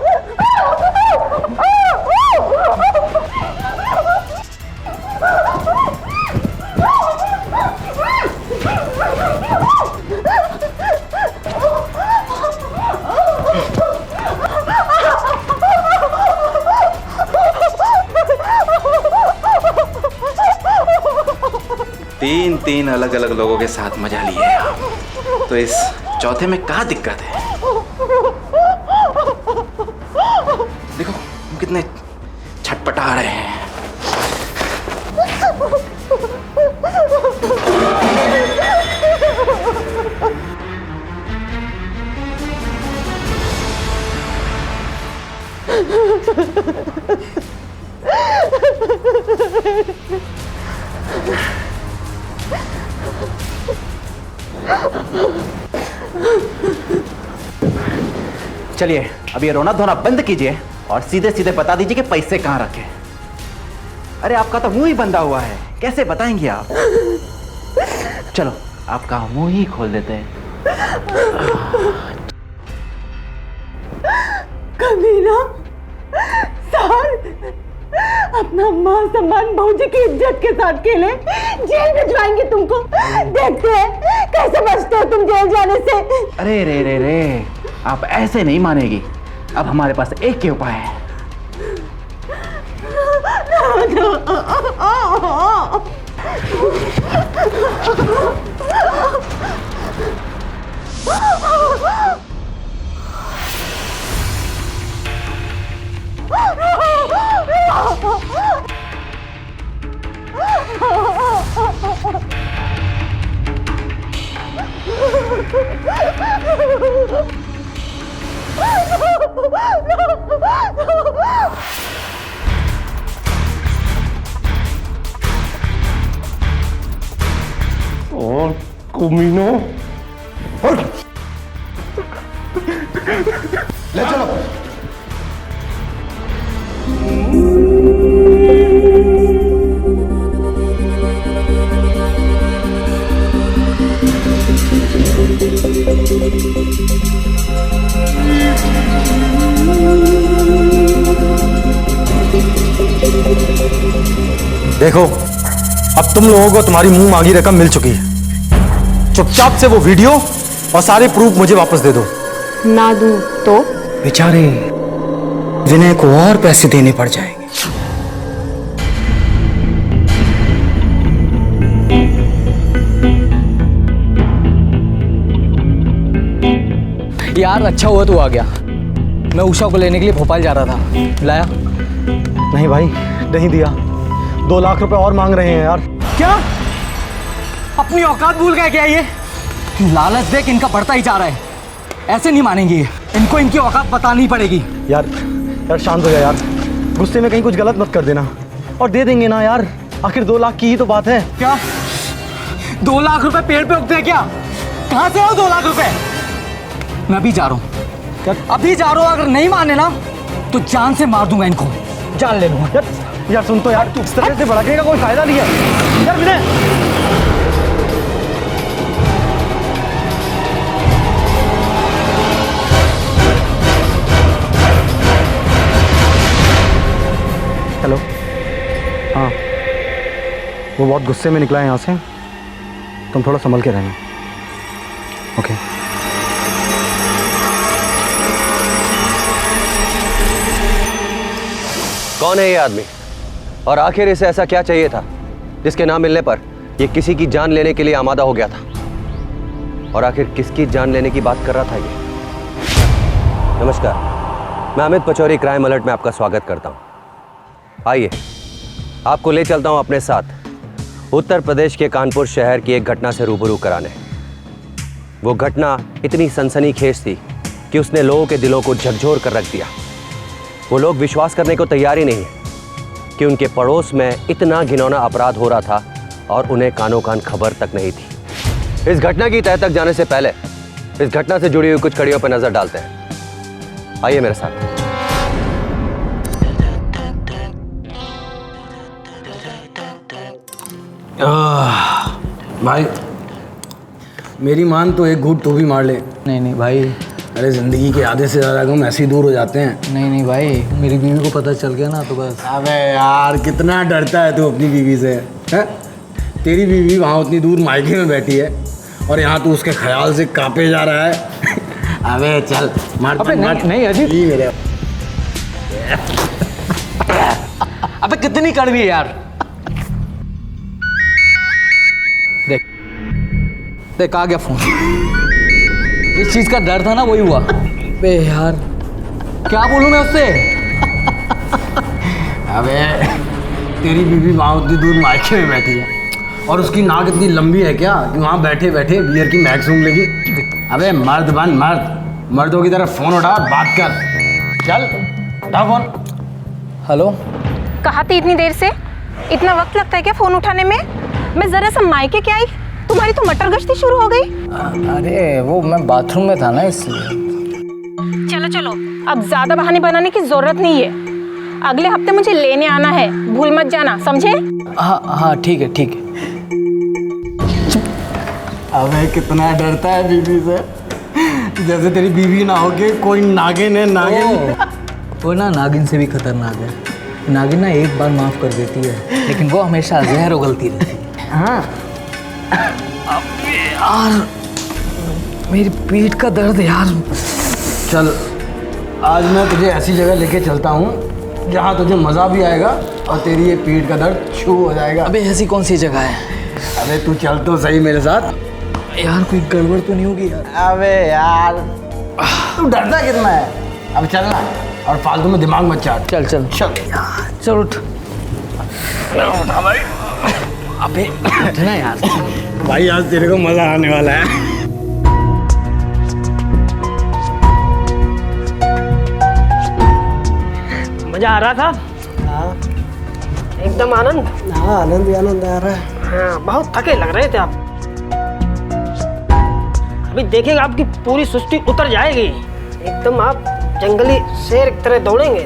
Speaker 3: 3 अलग अलग लोगों के साथ मजा लिए आप, तो इस चौथे में क्या दिक्कत है? देखो हम कितने छटपटा रहे हैं। चलिए अब ये रोना धोना बंद कीजिए और सीधे सीधे बता दीजिए कि पैसे कहाँ रखे। अरे आपका तो मुंह ही बंधा हुआ है, कैसे बताएंगे आप? चलो आपका मुंह ही खोल देते हैं।
Speaker 1: कमीना साल, अपना मान सम्मान भौजी की इज्जत के साथ खेले, जेल भिजवाएंगे तुमको। देखते हैं कैसे बचते हो तुम जेल जाने से।
Speaker 3: अरे रे रे रे, आप ऐसे नहीं मानेगी। अब हमारे पास एक ही उपाय है।
Speaker 5: और कुमीनो ले चलो।
Speaker 7: देखो अब तुम लोगों को तुम्हारी मुंह मांगी रकम मिल चुकी है। चुपचाप से वो वीडियो और सारे प्रूफ मुझे वापस दे दो।
Speaker 9: ना दूं तो?
Speaker 7: बेचारे विनय को और पैसे देने पड़ जाएंगे। यार अच्छा हुआ तू आ गया। मैं उषा को लेने के लिए भोपाल जा रहा था। लाया?
Speaker 6: नहीं भाई, नहीं दिया। 2 लाख रुपए और मांग रहे हैं यार।
Speaker 7: क्या? अपनी औकात भूल गए क्या ये? लालच देख इनका बढ़ता ही जा रहा है। ऐसे नहीं मानेंगे ये। इनको इनकी औकात बतानी पड़ेगी।
Speaker 6: यार शांत हो जा यार, गुस्से में कहीं कुछ गलत मत कर देना। और दे देंगे ना यार, आखिर 2 लाख की ही तो बात है।
Speaker 7: क्या 2 लाख रुपए पेड़ पे उगते हैं क्या? कहाँ से हो 2 लाख रुपए? मैं अभी जा रहा हूँ। अभी जा रहा हूँ। अगर नहीं माने ना तो जान से मार दूंगा इनको। जान ले लूंगा।
Speaker 6: यार सुन तो यार, तू इस तरह से भड़कने का कोई फायदा नहीं है यार। विनय, हेलो। हाँ, वो बहुत गुस्से में निकला है यहाँ से, तुम थोड़ा संभल के रहना। ओके।
Speaker 8: कौन है ये आदमी और आखिर इसे ऐसा क्या चाहिए था जिसके ना मिलने पर ये किसी की जान लेने के लिए आमादा हो गया था? और आखिर किसकी जान लेने की बात कर रहा था ये? नमस्कार, मैं अमित पचौरी क्राइम अलर्ट में आपका स्वागत करता हूं। आइए आपको ले चलता हूं अपने साथ उत्तर प्रदेश के कानपुर शहर की एक घटना से रूबरू कराने। वो घटना इतनी सनसनीखेज थी कि उसने लोगों के दिलों को झकझोर कर रख दिया। वो लोग विश्वास करने को तैयार ही नहीं है कि उनके पड़ोस में इतना घिनौना अपराध हो रहा था और उन्हें कानों कान खबर तक नहीं थी। इस घटना की तह तक जाने से पहले इस घटना से जुड़ी हुई कुछ कड़ियों पर नजर डालते हैं। आइए मेरे साथ।
Speaker 7: भाई मेरी मान तो एक घूंट तू भी मार ले। नहीं भाई। अरे जिंदगी के आधे से ज़्यादा गम ऐसे ही दूर हो जाते हैं। नहीं भाई, मेरी बीवी को पता चल गया ना तो बस। अबे यार कितना डरता है तू अपनी बीवी से, हैं? तेरी बीवी वहाँ उतनी दूर मायके में बैठी है और यहाँ तू उसके ख्याल से कांपे जा रहा है। अबे चल मार। अबे नहीं अजीत मेरे। अबे कितनी कड़वी है यार। देख आ गया फोन। इस चीज का डर था ना वही हुआ। बे यार क्या बोलूं मैं उससे? अबे तेरी बीवी वहाँ उतनी दूर मायके में बैठी है और उसकी नाक इतनी लंबी है क्या कि वहाँ बैठे बैठे बियर की मैक सूंघ लेगी। अबे मर्द बन मर्दों की तरफ फोन उठा, बात कर। चल उठा फोन। हेलो।
Speaker 12: कहाँ थी इतनी देर से? इतना वक्त लगता है क्या फोन उठाने में? मैं जरा सा मायके क्या आई, तुम्हारी तो मटर गश्ती शुरू हो गई।
Speaker 7: अरे वो मैं बाथरूम में था ना इसलिए।
Speaker 12: चलो चलो, अब ज्यादा बहाने बनाने की जरूरत नहीं है। अगले हफ्ते मुझे लेने आना है, भूल मत जाना, समझे?
Speaker 7: हाँ ठीक है ठीक है। अबे कितना डरता है बीवी से, जैसे तेरी बीवी ना होके कोई नागिन है। नागिन वो ना नागिन से भी खतरनाक है। नागिन ना एक बार माफ कर देती है लेकिन वो हमेशा जहर उगलती रहती है। हाँ यार मेरी पीठ का दर्द यार। चल आज मैं तुझे ऐसी जगह लेके चलता हूँ जहाँ तुझे मज़ा भी आएगा और तेरी ये पीठ का दर्द छू हो जाएगा। अबे ऐसी कौन सी जगह है? अबे तू चल तो सही मेरे साथ। यार कोई गड़बड़ तो नहीं होगी यार? अबे यार तू डरता कितना है? अब चलना और फालतू में दिमाग मत चाट। चल चल चल चल उठ। उठा भाई। अबे उठना यार। भाई आज तेरे को मजा आने वाला है।
Speaker 10: मजा आ रहा था?
Speaker 13: हाँ
Speaker 10: एकदम आनंद।
Speaker 13: हाँ आनंद ही आनंद आ रहा है।
Speaker 10: हाँ बहुत थके लग रहे थे आप। अभी देखिएगा आपकी पूरी सुस्ती उतर जाएगी, एकदम आप जंगली शेर की तरह दौड़ेंगे।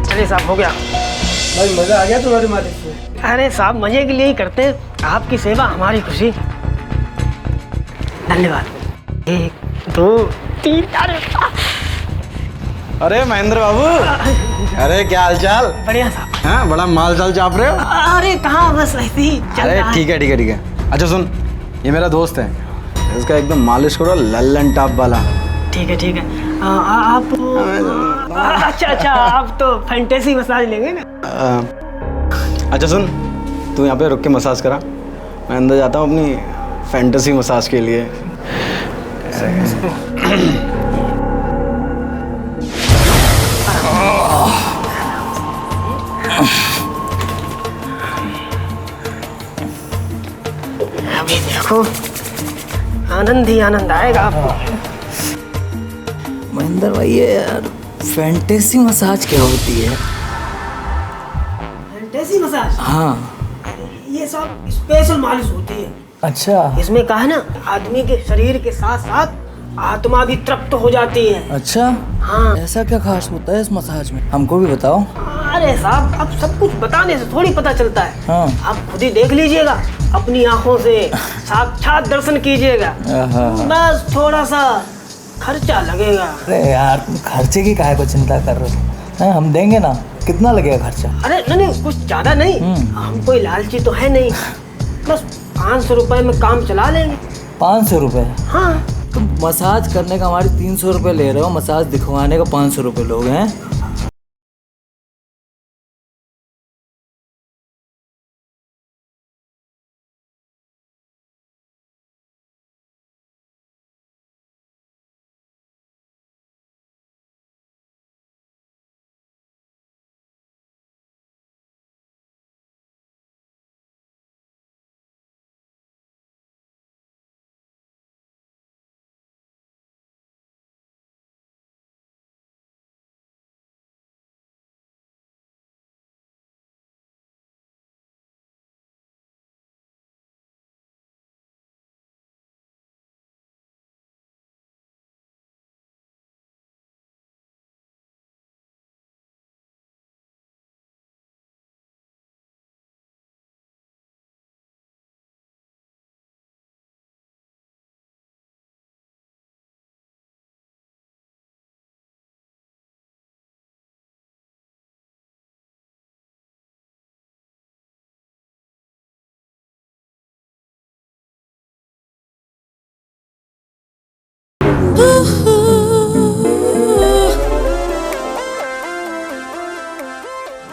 Speaker 10: चलिए साहब हो गया।
Speaker 13: भाई मजा आ गया तुम्हारी मालिक से?
Speaker 10: अरे साहब मजे के लिए ही करते हैं, आपकी सेवा हमारी खुशी। धन्यवाद। 1 2 3।
Speaker 6: अरे महेंद्र बाबू, अरे क्या हालचाल?
Speaker 10: बढ़िया साहब।
Speaker 6: हाँ बड़ा माल चाल चाप रहे हो।
Speaker 10: अरे कहाँ बस ऐसे ही चल
Speaker 6: अरे
Speaker 10: रहा है।
Speaker 6: ठीक है ठीक है ठीक है। अच्छा सुन, ये मेरा दोस्त है, इसका एकदम मालिश करो लल्लन टॉप वाला।
Speaker 10: ठीक है ठीक है। आप अच्छा आप तो फैंटेसी मसाज लेंगे ना?
Speaker 6: अच्छा सुन, तू यहाँ पे रुक के मसाज करा, मैं अंदर जाता हूँ अपनी फैंटेसी मसाज के लिए।
Speaker 10: अभी देखो आनंद ही आनंद आएगा आपको।
Speaker 14: महेंद्र भाई ये यार फैंटेसी मसाज क्या होती है?
Speaker 10: Fantasy massage?
Speaker 14: हाँ।
Speaker 10: ये सब स्पेशल मालिश होती है।
Speaker 14: अच्छा।
Speaker 10: इसमें कहा ना आदमी के शरीर के साथ साथ आत्मा भी तृप्त हो जाती है।
Speaker 14: अच्छा।
Speaker 10: हाँ।
Speaker 14: ऐसा क्या खास होता है इस मसाज में? हमको भी बताओ।
Speaker 10: अरे साहब अब सब कुछ बताने से थोड़ी पता चलता है।
Speaker 14: हाँ।
Speaker 10: आप खुद ही देख लीजिएगा अपनी आंखों से, साक्षात दर्शन कीजिएगा। बस थोड़ा सा खर्चा लगेगा।
Speaker 14: अरे यार तुम खर्चे की काहे को चिंता कर रहे हो? हैं, हम देंगे ना। कितना लगेगा खर्चा?
Speaker 10: अरे नहीं कुछ ज्यादा नहीं, हम कोई लालची तो है नहीं, बस 500 रुपए में काम चला लेंगे।
Speaker 14: 500 रुपये?
Speaker 10: हाँ।
Speaker 14: तुम मसाज करने का हमारे 300 रुपये ले रहे हो, मसाज दिखवाने का 500 रुपये लोग हैं।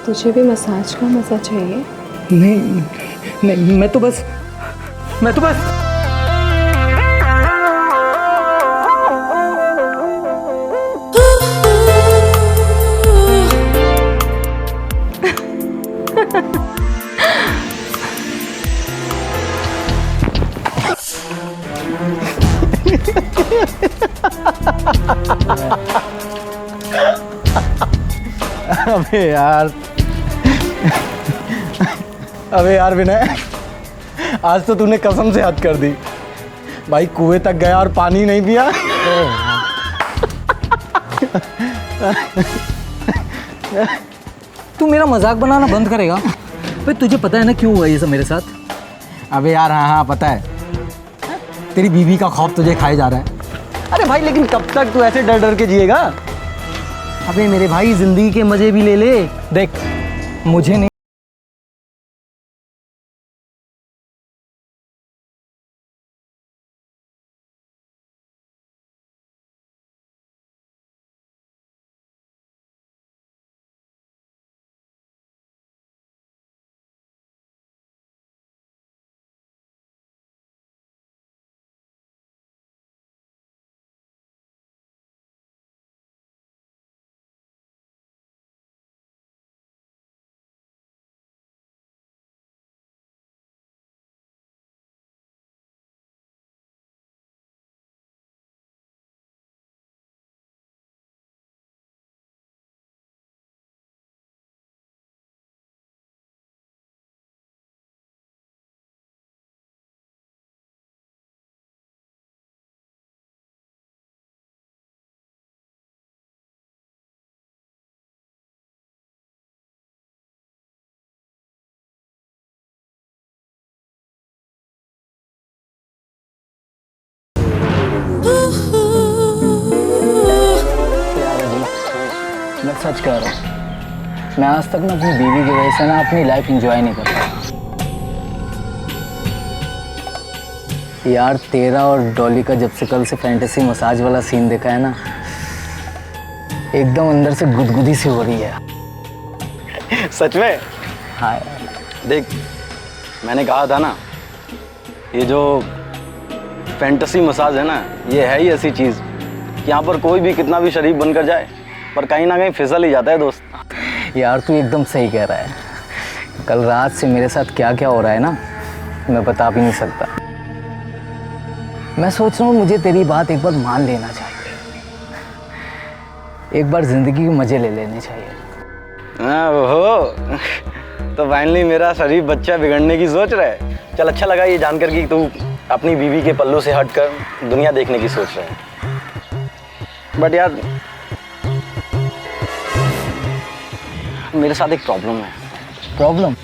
Speaker 9: तुझे भी मसाज का मजा चाहिए?
Speaker 6: नहीं मैं तो बस अबे यार विनय, आज तो तूने कसम से हद कर दी भाई। कुएं तक गया और पानी नहीं पिया।
Speaker 14: तू मेरा मजाक बनाना बंद करेगा? भाई तुझे पता है ना क्यों हुआ ये सब मेरे साथ?
Speaker 6: अबे यार हाँ पता है, तेरी बीवी का खौफ तुझे खाए जा रहा है। अरे भाई लेकिन कब तक तू ऐसे डर डर के जिएगा? अबे मेरे भाई जिंदगी के मजे भी ले ले।
Speaker 14: देख मुझे नहीं
Speaker 6: मैं सच कह रहा हूँ, मैं आज तक ना अपनी बीवी की वजह से ना अपनी लाइफ एंजॉय नहीं कर पाया। यार तेरा और डॉली का जब से कल से फैंटेसी मसाज वाला सीन देखा है ना, एकदम अंदर से गुदगुदी सी हो रही है।
Speaker 15: सच में?
Speaker 6: हाँ यार।
Speaker 15: देख मैंने कहा था ना
Speaker 7: ये जो फैंटेसी मसाज है ना, ये है ही ऐसी चीज़ कि यहाँ पर कोई भी कितना भी शरीफ बनकर जाए पर कहीं ना कहीं फिसल ही जाता है दोस्त।
Speaker 14: यार तू एकदम सही कह रहा है। कल रात से मेरे साथ क्या क्या हो रहा है ना, मैं बता भी नहीं सकता। मैं सोच रहा हूँ मुझे तेरी बात एक बार मान लेना चाहिए, एक बार जिंदगी के मजे ले लेने चाहिए।
Speaker 7: हाँ ओहो, तो फाइनली मेरा शरीफ बच्चा बिगड़ने की सोच रहा है। चल अच्छा लगा ये जानकर कि तू अपनी बीवी के पल्लू से हटकर दुनिया देखने की सोच रहा है। बट यार मेरे साथ एक प्रॉब्लम है।
Speaker 14: प्रॉब्लम?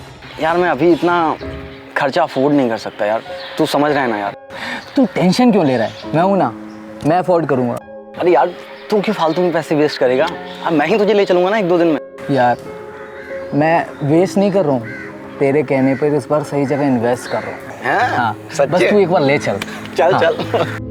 Speaker 7: यार मैं अभी इतना खर्चा अफोर्ड नहीं कर सकता यार, तू समझ रहा है ना यार।
Speaker 14: तू टेंशन क्यों ले रहा है? मैं हूं ना, मैं अफोर्ड करूंगा।
Speaker 7: अरे यार तू क्यों फालतू में पैसे वेस्ट करेगा? अब मैं ही तुझे ले चलूंगा ना 1-2 दिन में।
Speaker 14: यार मैं वेस्ट नहीं कर रहा हूँ, तेरे कहने पर इस बार सही जगह इन्वेस्ट कर रहा हूँ। हाँ, बस तू एक बार ले चल।
Speaker 7: चल
Speaker 14: हाँ।
Speaker 7: चल।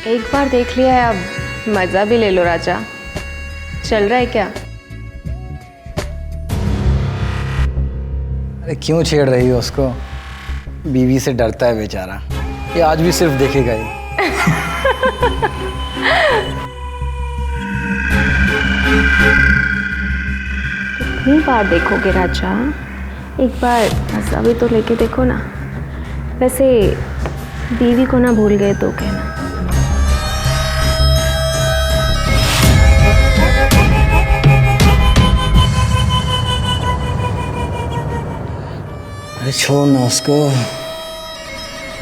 Speaker 12: एक बार देख लिया है, अब मज़ा भी ले लो राजा। चल रहा है क्या?
Speaker 7: अरे क्यों छेड़ रही हो उसको? बीवी से डरता है बेचारा, ये आज भी सिर्फ देखेगा ही।
Speaker 12: कितनी बार देखोगे राजा? एक बार मज़ा भी तो लेके देखो ना। वैसे बीवी को ना भूल गए तो कहना।
Speaker 7: अरे छोड़ ना उसको,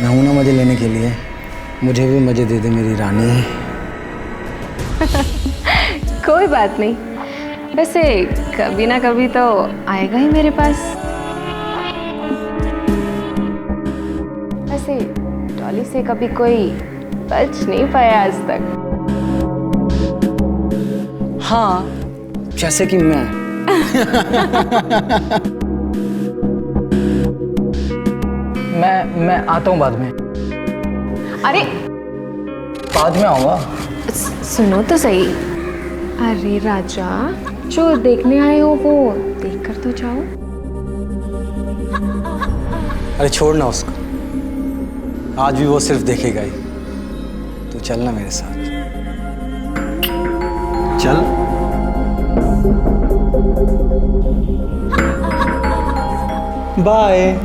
Speaker 7: मैं हूं ना मजे लेने के लिए। मुझे भी मजे दे दे मेरी रानी।
Speaker 12: कोई बात नहीं, वैसे कभी ना कभी तो आएगा ही मेरे पास। वैसे डॉली से कभी कोई बच नहीं पाया आज तक।
Speaker 7: हाँ, जैसे कि मैं।
Speaker 14: मैं आता हूँ बाद में।
Speaker 12: अरे
Speaker 14: बाद में आऊँगा।
Speaker 12: सुनो तो सही। अरे राजा, जो देखने आए हो वो देख कर तो जाओ।
Speaker 7: अरे छोड़ ना उसको, आज भी वो सिर्फ देखेगा ही। तू चलना मेरे साथ, चल। बाय।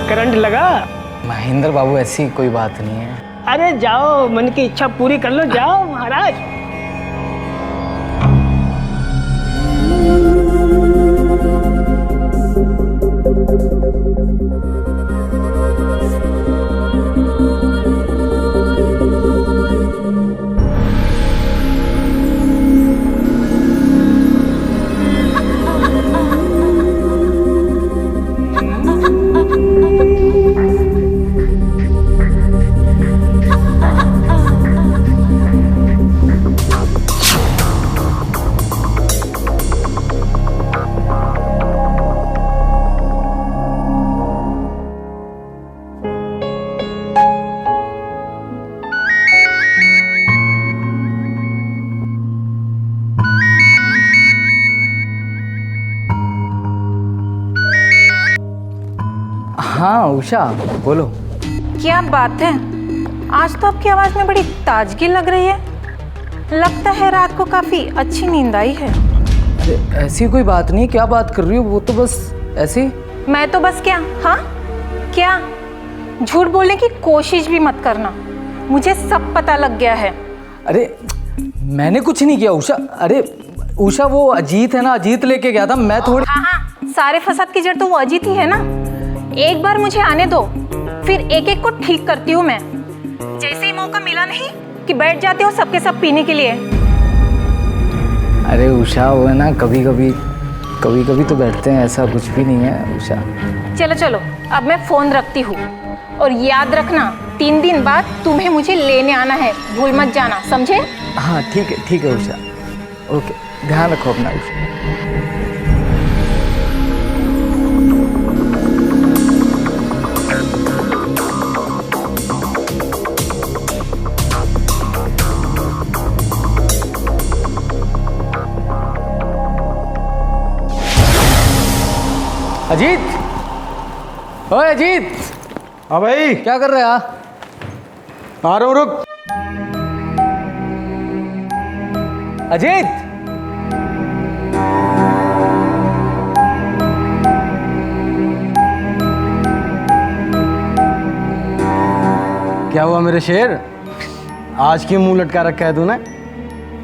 Speaker 10: करंट लगा?
Speaker 14: महेंद्र बाबू ऐसी कोई बात नहीं है।
Speaker 10: अरे जाओ, मन की इच्छा पूरी कर लो, जाओ महाराज।
Speaker 14: हाँ उषा बोलो।
Speaker 12: क्या बात है, आज तो आपकी आवाज़ में बड़ी ताजगी लग रही है। लगता है रात को काफ़ी अच्छी नींद आई है।
Speaker 14: अरे ऐसी कोई बात नहीं, क्या बात कर रही हो? वो तो बस ऐसे।
Speaker 12: मैं तो बस क्या? हाँ क्या? झूठ बोलने की कोशिश भी मत करना, मुझे सब पता लग गया है।
Speaker 14: अरे मैंने कुछ नहीं किया उषा। अरे उषा वो अजीत है ना, अजीत लेके गया था। मैं थोड़ी।
Speaker 12: हाँ, सारे फसाद की जड़ तो वो अजीत ही है ना। एक बार मुझे आने दो, फिर एक एक को ठीक करती हूँ मैं। जैसे ही मौका मिला नहीं कि बैठ जाते हो सबके सब पीने के लिए।
Speaker 14: अरे उषा वो है ना, कभी कभी तो बैठते हैं, ऐसा कुछ भी नहीं है उषा।
Speaker 12: चलो चलो, अब मैं फोन रखती हूँ और याद रखना 3 दिन बाद तुम्हें मुझे लेने आना है, भूल मत जाना, समझे?
Speaker 14: हाँ ठीक है उषा, ओके, ध्यान रखो अपना उषा। अजीत, ओए अजीत।
Speaker 6: हाँ भाई,
Speaker 14: क्या कर रहे हैं?
Speaker 6: आ रहा हूँ, रुक।
Speaker 14: अजीत,
Speaker 6: क्या हुआ मेरे शेर? आज क्यों मुंह लटका रखा है तूने?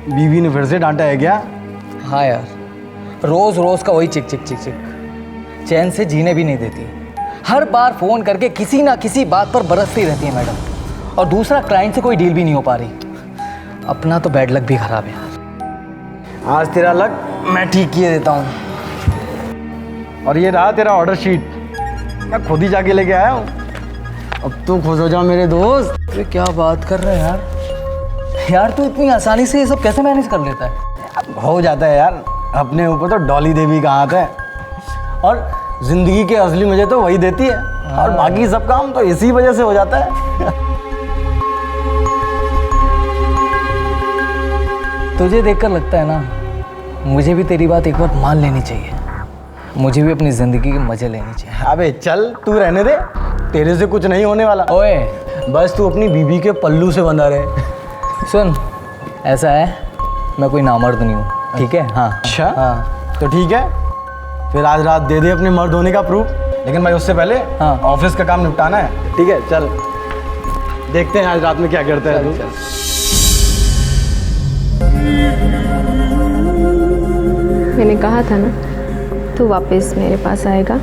Speaker 6: बीवी ने फिर से डांटा है क्या?
Speaker 14: हाँ यार, रोज रोज का वही चिक चिक चिक चिक, चैन से जीने भी नहीं देती। हर बार फोन करके किसी ना किसी बात पर बरसती रहती है मैडम। और दूसरा, क्लाइंट से कोई डील भी नहीं हो पा रही। अपना तो बैड लक भी खराब है यार।
Speaker 6: आज तेरा लक मैं ठीक किए देता हूँ। और ये रहा तेरा ऑर्डर शीट, मैं खुद ही जाके लेके आया हूँ। अब तू खुश हो जा मेरे दोस्त।
Speaker 14: अरे क्या बात कर रहे हैं यार? यार तू इतनी आसानी से ये सब कैसे मैनेज कर लेता है?
Speaker 6: हो जाता है यार, अपने ऊपर तो डॉली देवी का हाथ है। और जिंदगी के असली मजे तो वही देती है, और बाकी सब काम तो इसी वजह से हो जाता है।
Speaker 14: तुझे देखकर लगता है ना, मुझे भी तेरी बात एक बार मान लेनी चाहिए। मुझे भी अपनी जिंदगी के मजे लेने चाहिए।
Speaker 6: अबे चल, तू रहने दे, तेरे से कुछ नहीं होने वाला।
Speaker 14: ओए,
Speaker 6: बस तू अपनी बीबी के पल्लू से बंधा रहे।
Speaker 14: सुन, ऐसा है, मैं कोई नामर्द नहीं हूँ, ठीक है? हाँ।
Speaker 6: अच्छा,
Speaker 14: हाँ
Speaker 6: तो ठीक है, फिर आज रात दे दे अपने मर्द होने का प्रूफ। लेकिन भाई उससे पहले
Speaker 14: हाँ,
Speaker 6: ऑफिस का काम निपटाना है। ठीक है, चल देखते हैं आज रात में क्या करता है तू।
Speaker 15: मैंने कहा था ना, तू वापस मेरे पास आएगा।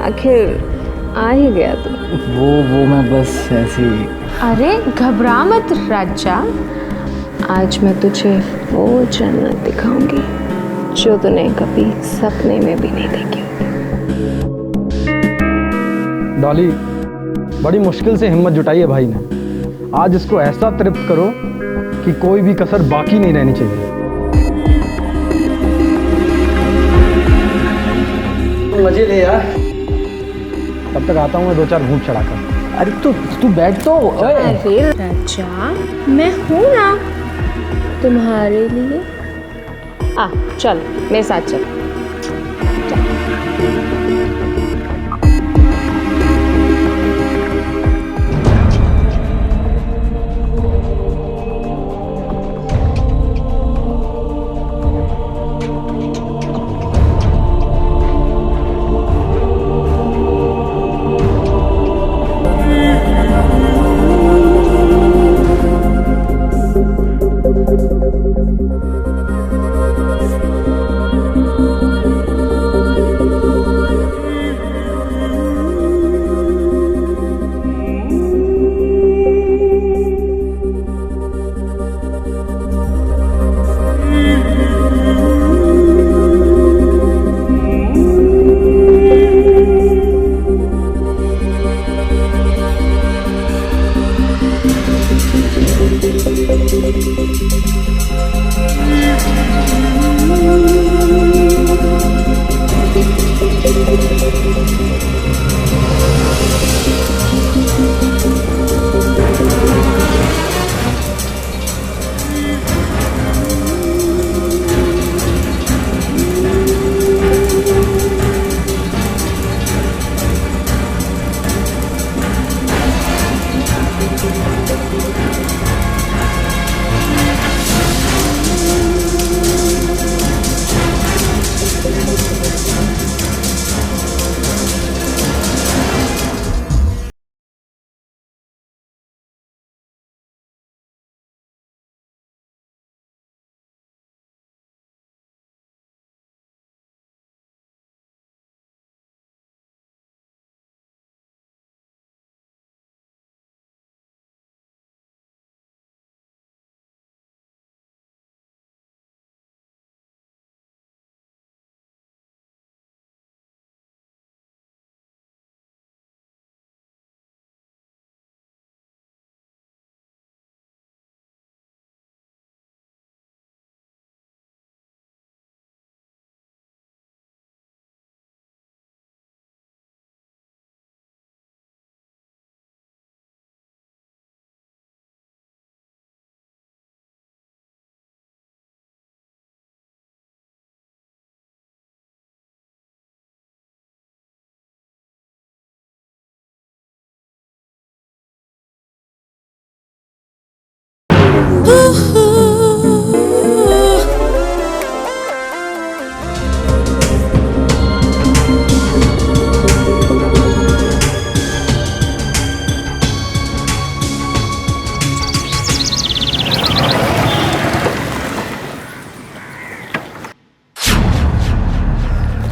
Speaker 15: आखिर आ ही गया तू।
Speaker 14: वो मैं बस ऐसी।
Speaker 15: अरे घबरा मत राजा, आज मैं तुझे वो जन्नत दिखाऊंगी जो तूने कभी सपने में भी नहीं देखी।
Speaker 6: डॉली, बड़ी मुश्किल से हिम्मत जुटाई है भाई ने। आज इसको ऐसा तृप्त करो कि कोई भी कसर बाकी नहीं रहनी चाहिए। मजे ले यार, तब तक आता हूँ मैं 2-4 घूंट चढ़ाकर।
Speaker 14: अरे तू बैठ तो।
Speaker 15: अरे राजा, मैं हूँ ना तुम्हारे लिए। आ चल मेरे साथ चल।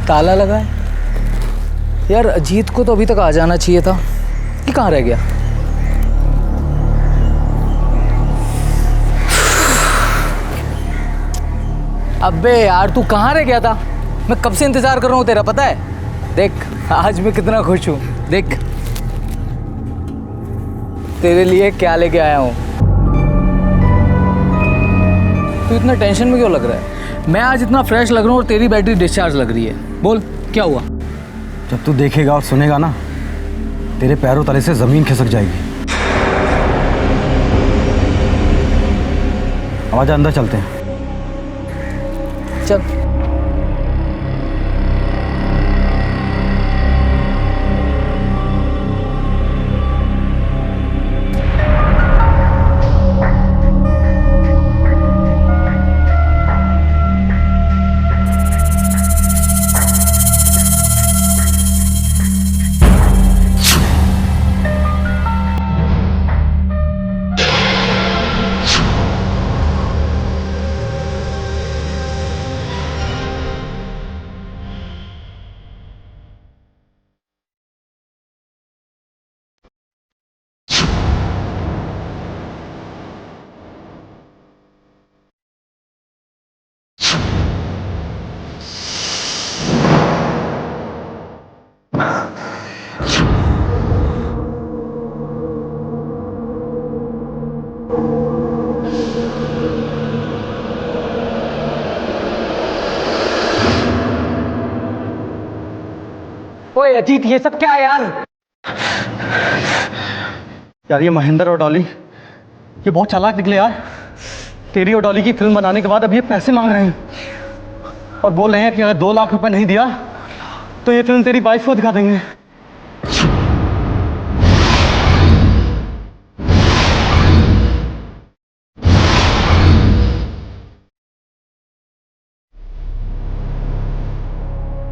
Speaker 14: ताला लगा है यार। अजीत को तो अभी तक आ जाना चाहिए था, ये कहाँ रह गया? अबे यार तू कहाँ रह गया था? मैं कब से इंतजार कर रहा हूँ तेरा, पता है? देख आज मैं कितना खुश हूँ, देख तेरे लिए क्या लेके आया हूँ। तू इतना टेंशन में क्यों लग रहा है? मैं आज इतना फ्रेश लग रहा हूँ और तेरी बैटरी डिस्चार्ज लग रही है। बोल क्या हुआ?
Speaker 6: जब तू देखेगा और सुनेगा ना, तेरे पैरों तले से जमीन खिसक जाएगी। आवाज अंदर चलते हैं।
Speaker 14: चल।
Speaker 6: ओए अजीत, ये सब क्या है यार? यार ये महेंद्र और डॉली ये बहुत चालाक निकले यार। तेरी और डॉली की फिल्म बनाने के बाद अब ये पैसे मांग रहे हैं और बोल रहे हैं कि अगर 2 लाख रुपए नहीं दिया तो ये फिल्म तेरी वाइफ को दिखा देंगे।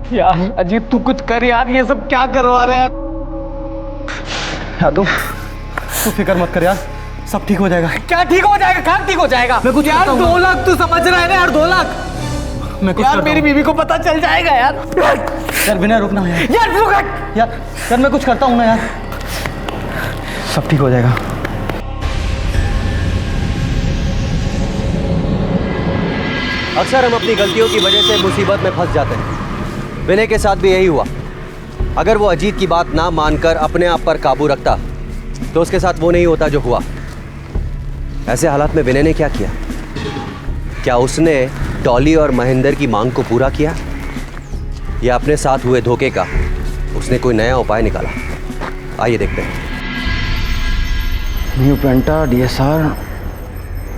Speaker 14: यार अजीत तू कुछ कर यार, ये सब क्या करवा रहे हैं
Speaker 6: यार? तू फिक्र मत कर यार, सब ठीक हो जाएगा।
Speaker 14: क्या ठीक हो जाएगा? कहाँ ठीक हो जाएगा?
Speaker 6: मैं कुछ
Speaker 14: यार 2 लाख तू समझ रहा है ना यार? 2 लाख
Speaker 6: मैं कुछ
Speaker 14: यार मेरी बीवी को पता चल जाएगा यार।
Speaker 6: यार बिना रुकना यार। यार मैं कुछ करता हूँ ना यार, सब ठीक हो जाएगा।
Speaker 8: अक्सर हम अपनी गलतियों की वजह से मुसीबत में फंस जाते हैं। विनय के साथ भी यही हुआ। अगर वो अजीत की बात ना मानकर अपने आप पर काबू रखता तो उसके साथ वो नहीं होता जो हुआ। ऐसे हालात में विनय ने क्या किया? क्या उसने डॉली और महेंद्र की मांग को पूरा किया या अपने साथ हुए धोखे का उसने कोई नया उपाय निकाला? आइए देखते हैं।
Speaker 6: न्यू पेंटा DSR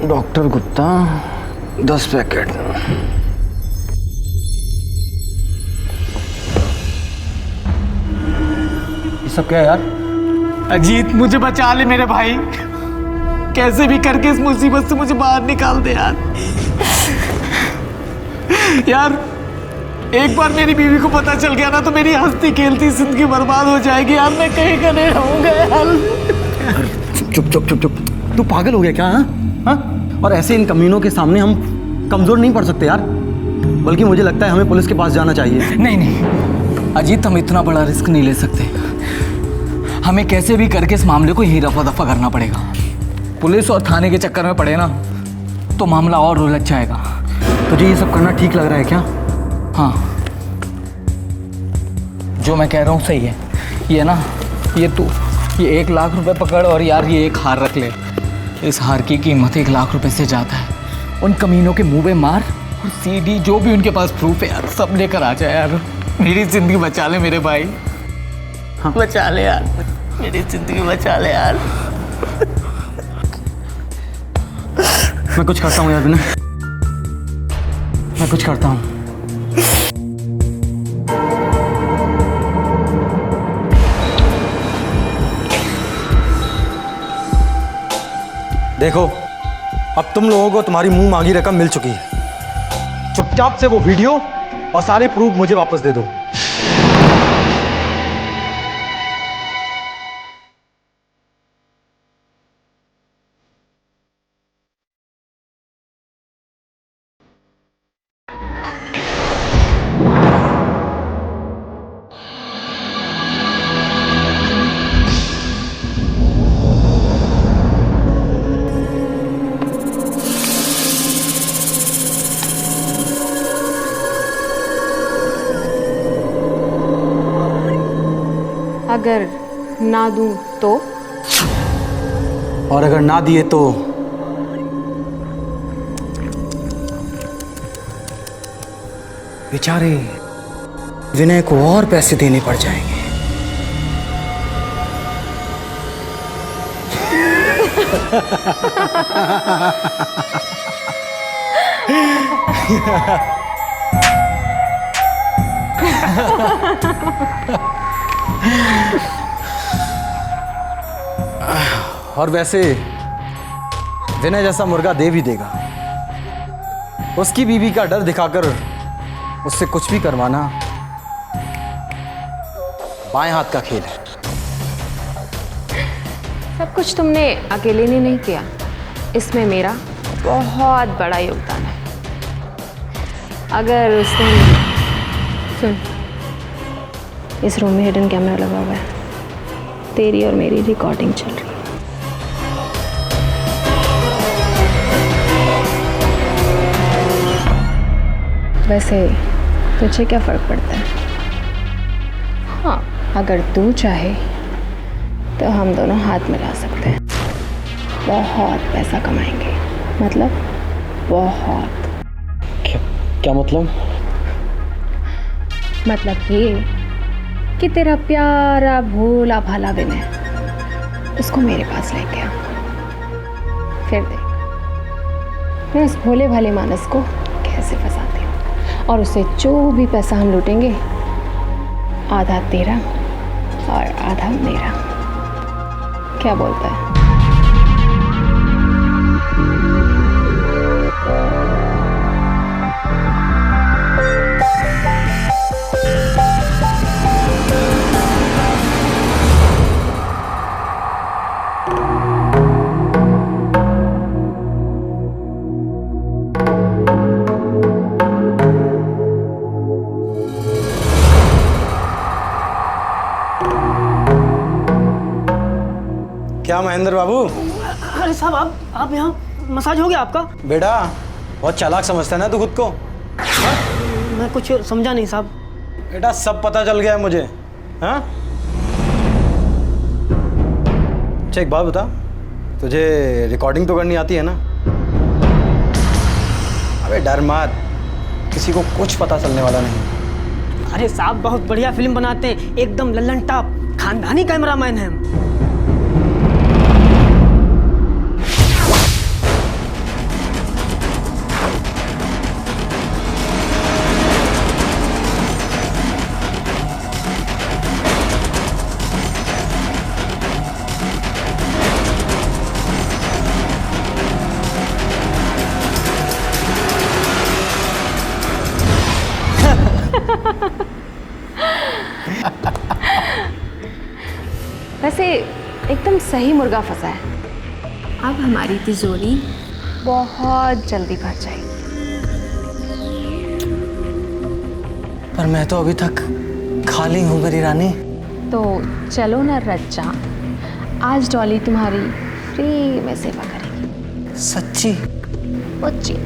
Speaker 6: डॉक्टर गुप्ता 10 पैकेट। ये सब क्या है यार?
Speaker 14: अजीत मुझे बचा ले मेरे भाई, कैसे भी करके इस मुसीबत से मुझे बाहर निकाल दे यार। यार एक बार मेरी बीवी को पता चल गया ना तो मेरी हंसती खेलती जिंदगी बर्बाद हो जाएगी यार। मैं कहीं का नहीं रहूंगा यार।
Speaker 6: चुप। तू पागल हो गया क्या? हाँ? और ऐसे इन कमीनों के सामने हम कमजोर नहीं पड़ सकते यार, बल्कि मुझे लगता है हमें पुलिस के पास जाना चाहिए।
Speaker 14: नहीं अजीत, हम इतना बड़ा रिस्क नहीं ले सकते। हमें कैसे भी करके इस मामले को ही रफा दफा करना पड़ेगा। पुलिस और थाने के चक्कर में पड़े ना तो मामला और उलझ जाएगा।
Speaker 6: तुझे ये सब करना ठीक लग रहा है क्या?
Speaker 14: हाँ, जो मैं कह रहा हूँ सही है। ये ना, ये 1 लाख रुपए पकड़ और यार ये एक हार रख ले। इस हार की कीमत 1 लाख रुपए से ज़्यादा है। उन कमीनों के मुंह पे मार और CD जो भी उनके पास प्रूफ है यार सब लेकर आ जाए यार। मेरी जिंदगी बचा ले मेरे भाई। हाँ। बचा ले यार, मेरी जिंदगी बचा ले यार।
Speaker 6: मैं कुछ करता हूँ यार विनय, मैं कुछ करता हूँ।
Speaker 8: देखो
Speaker 6: अब तुम लोगों को तुम्हारी मुंह मांगी रकम मिल चुकी है। चुपचाप से वो वीडियो और सारे प्रूफ मुझे वापस दे दो।
Speaker 15: अगर ना दूं तो?
Speaker 6: और अगर ना दिए तो? बेचारे विनय को और पैसे देने पड़ जाएंगे। और वैसे विनय जैसा मुर्गा दे भी देगा। उसकी बीवी का डर दिखाकर उससे कुछ भी करवाना बाएं हाथ का खेल है।
Speaker 15: सब कुछ तुमने अकेले ने नहीं किया, इसमें मेरा बहुत बड़ा योगदान है। अगर उस दिन सुन, इस रूम में हिडन कैमरा लगा हुआ है, तेरी और मेरी रिकॉर्डिंग चल रही है। वैसे तुझे क्या फर्क पड़ता है? हाँ, अगर तू चाहे तो हम दोनों हाथ मिला सकते हैं, बहुत पैसा कमाएंगे। मतलब बहुत।
Speaker 6: क्या मतलब?
Speaker 15: मतलब ये कि तेरा प्यारा भोला भाला विनय उसको मेरे पास लेके आ, फिर देख मैं उस भोले भाले मानस को कैसे फंसाती हूँ, और उससे जो भी पैसा हम लूटेंगे आधा तेरा और आधा मेरा। क्या बोलता है?
Speaker 6: क्या महेंद्र बाबू?
Speaker 10: अरे साहब आप यहाँ मसाज हो गया आपका?
Speaker 6: बेटा बहुत चालाक समझता है ना तू खुद को।
Speaker 10: मैं कुछ समझा नहीं साहब।
Speaker 6: बेटा सब पता चल गया है मुझे। हाँ, अच्छा एक बात बता, तुझे रिकॉर्डिंग तो करनी आती है ना? अबे डर मत, किसी को कुछ पता चलने वाला नहीं।
Speaker 10: अरे साहब बहुत बढ़िया फिल्म बनाते हैं, एकदम लल्लन टॉप खानदानी कैमरामैन है हम।
Speaker 15: वैसे एकदम सही मुर्गा फंसा है। अब हमारी तिजोरी बहुत जल्दी भर जाएगी।
Speaker 6: पर मैं तो अभी तक खाली हूँ मेरी रानी।
Speaker 15: तो चलो ना रज्जा, आज डॉली तुम्हारी फ्री में सेवा करेगी।
Speaker 6: सच्ची?
Speaker 15: सच्ची।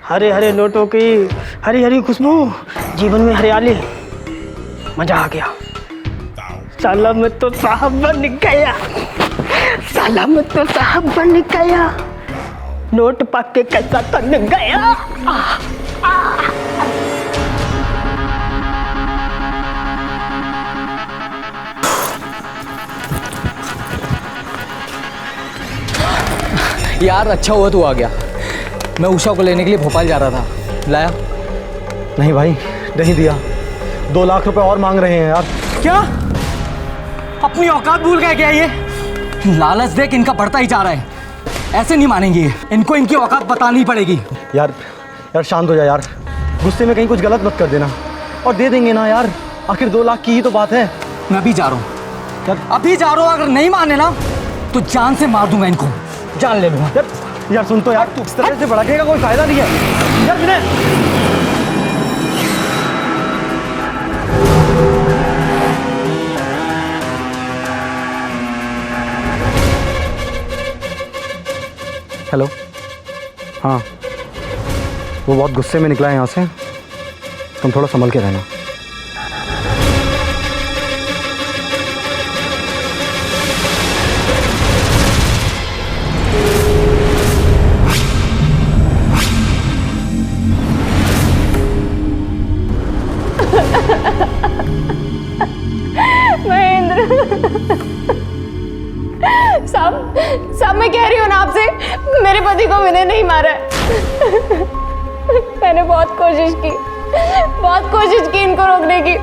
Speaker 10: हरे हरे नोटों की हरी हरी खुशबू, जीवन में हरियाली, मजा आ गया। साला मैं तो साहब बन गया, साला मैं तो साहब बन गया, नोट पाक के कैसा तन गया।
Speaker 14: यार अच्छा हुआ तू आ गया। मैं उषा को लेने के लिए भोपाल जा रहा था। लाया?
Speaker 6: नहीं भाई, नहीं दिया। 2 लाख रुपए और मांग रहे हैं यार।
Speaker 10: क्या अपनी औकात भूल गए क्या ये?
Speaker 14: लालच देख इनका बढ़ता ही जा रहा है। ऐसे नहीं मानेंगे ये। इनको इनकी औकात बतानी पड़ेगी।
Speaker 6: यार शांत हो जा यार, गुस्से में कहीं कुछ गलत मत कर देना। और दे देंगे ना यार, आखिर 2 लाख की ही तो बात है।
Speaker 14: मैं अभी जा रहा हूँ, अभी जा रहा हूँ। अगर नहीं माने ना तो जान से मार दूंगा इनको, जान ले लूंगा।
Speaker 6: यार सुन तो यार, तू इस तरह से भड़केगा कोई फायदा नहीं है यार। विनय, हेलो, हाँ वो बहुत गुस्से में निकला है यहाँ से, तुम थोड़ा संभल के रहना।
Speaker 15: साहब मैं कह रही हूँ ना आपसे, मेरे पति को विनय नहीं मारा है। मैंने बहुत कोशिश की इनको रोकने की,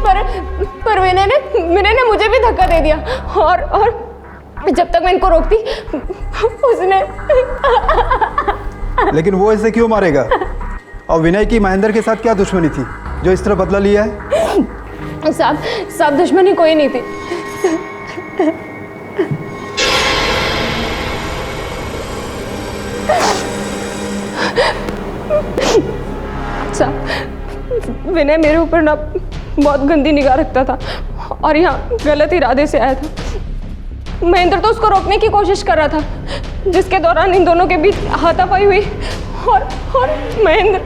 Speaker 15: पर विनय ने मुझे भी धक्का दे दिया। और जब तक मैं इनको रोकती उसने।
Speaker 6: लेकिन वो इसे क्यों मारेगा? और विनय की महेंद्र के साथ क्या दुश्मनी थी जो इस तरह बदला लिया है?
Speaker 15: साहब दुश्मनी कोई नहीं थी। विनय मेरे ऊपर ना बहुत गंदी निगाह रखता था और यहाँ गलत इरादे से आया था। महेंद्र तो उसको रोकने की कोशिश कर रहा था, जिसके दौरान इन दोनों के बीच हाथापाई हुई और महेंद्र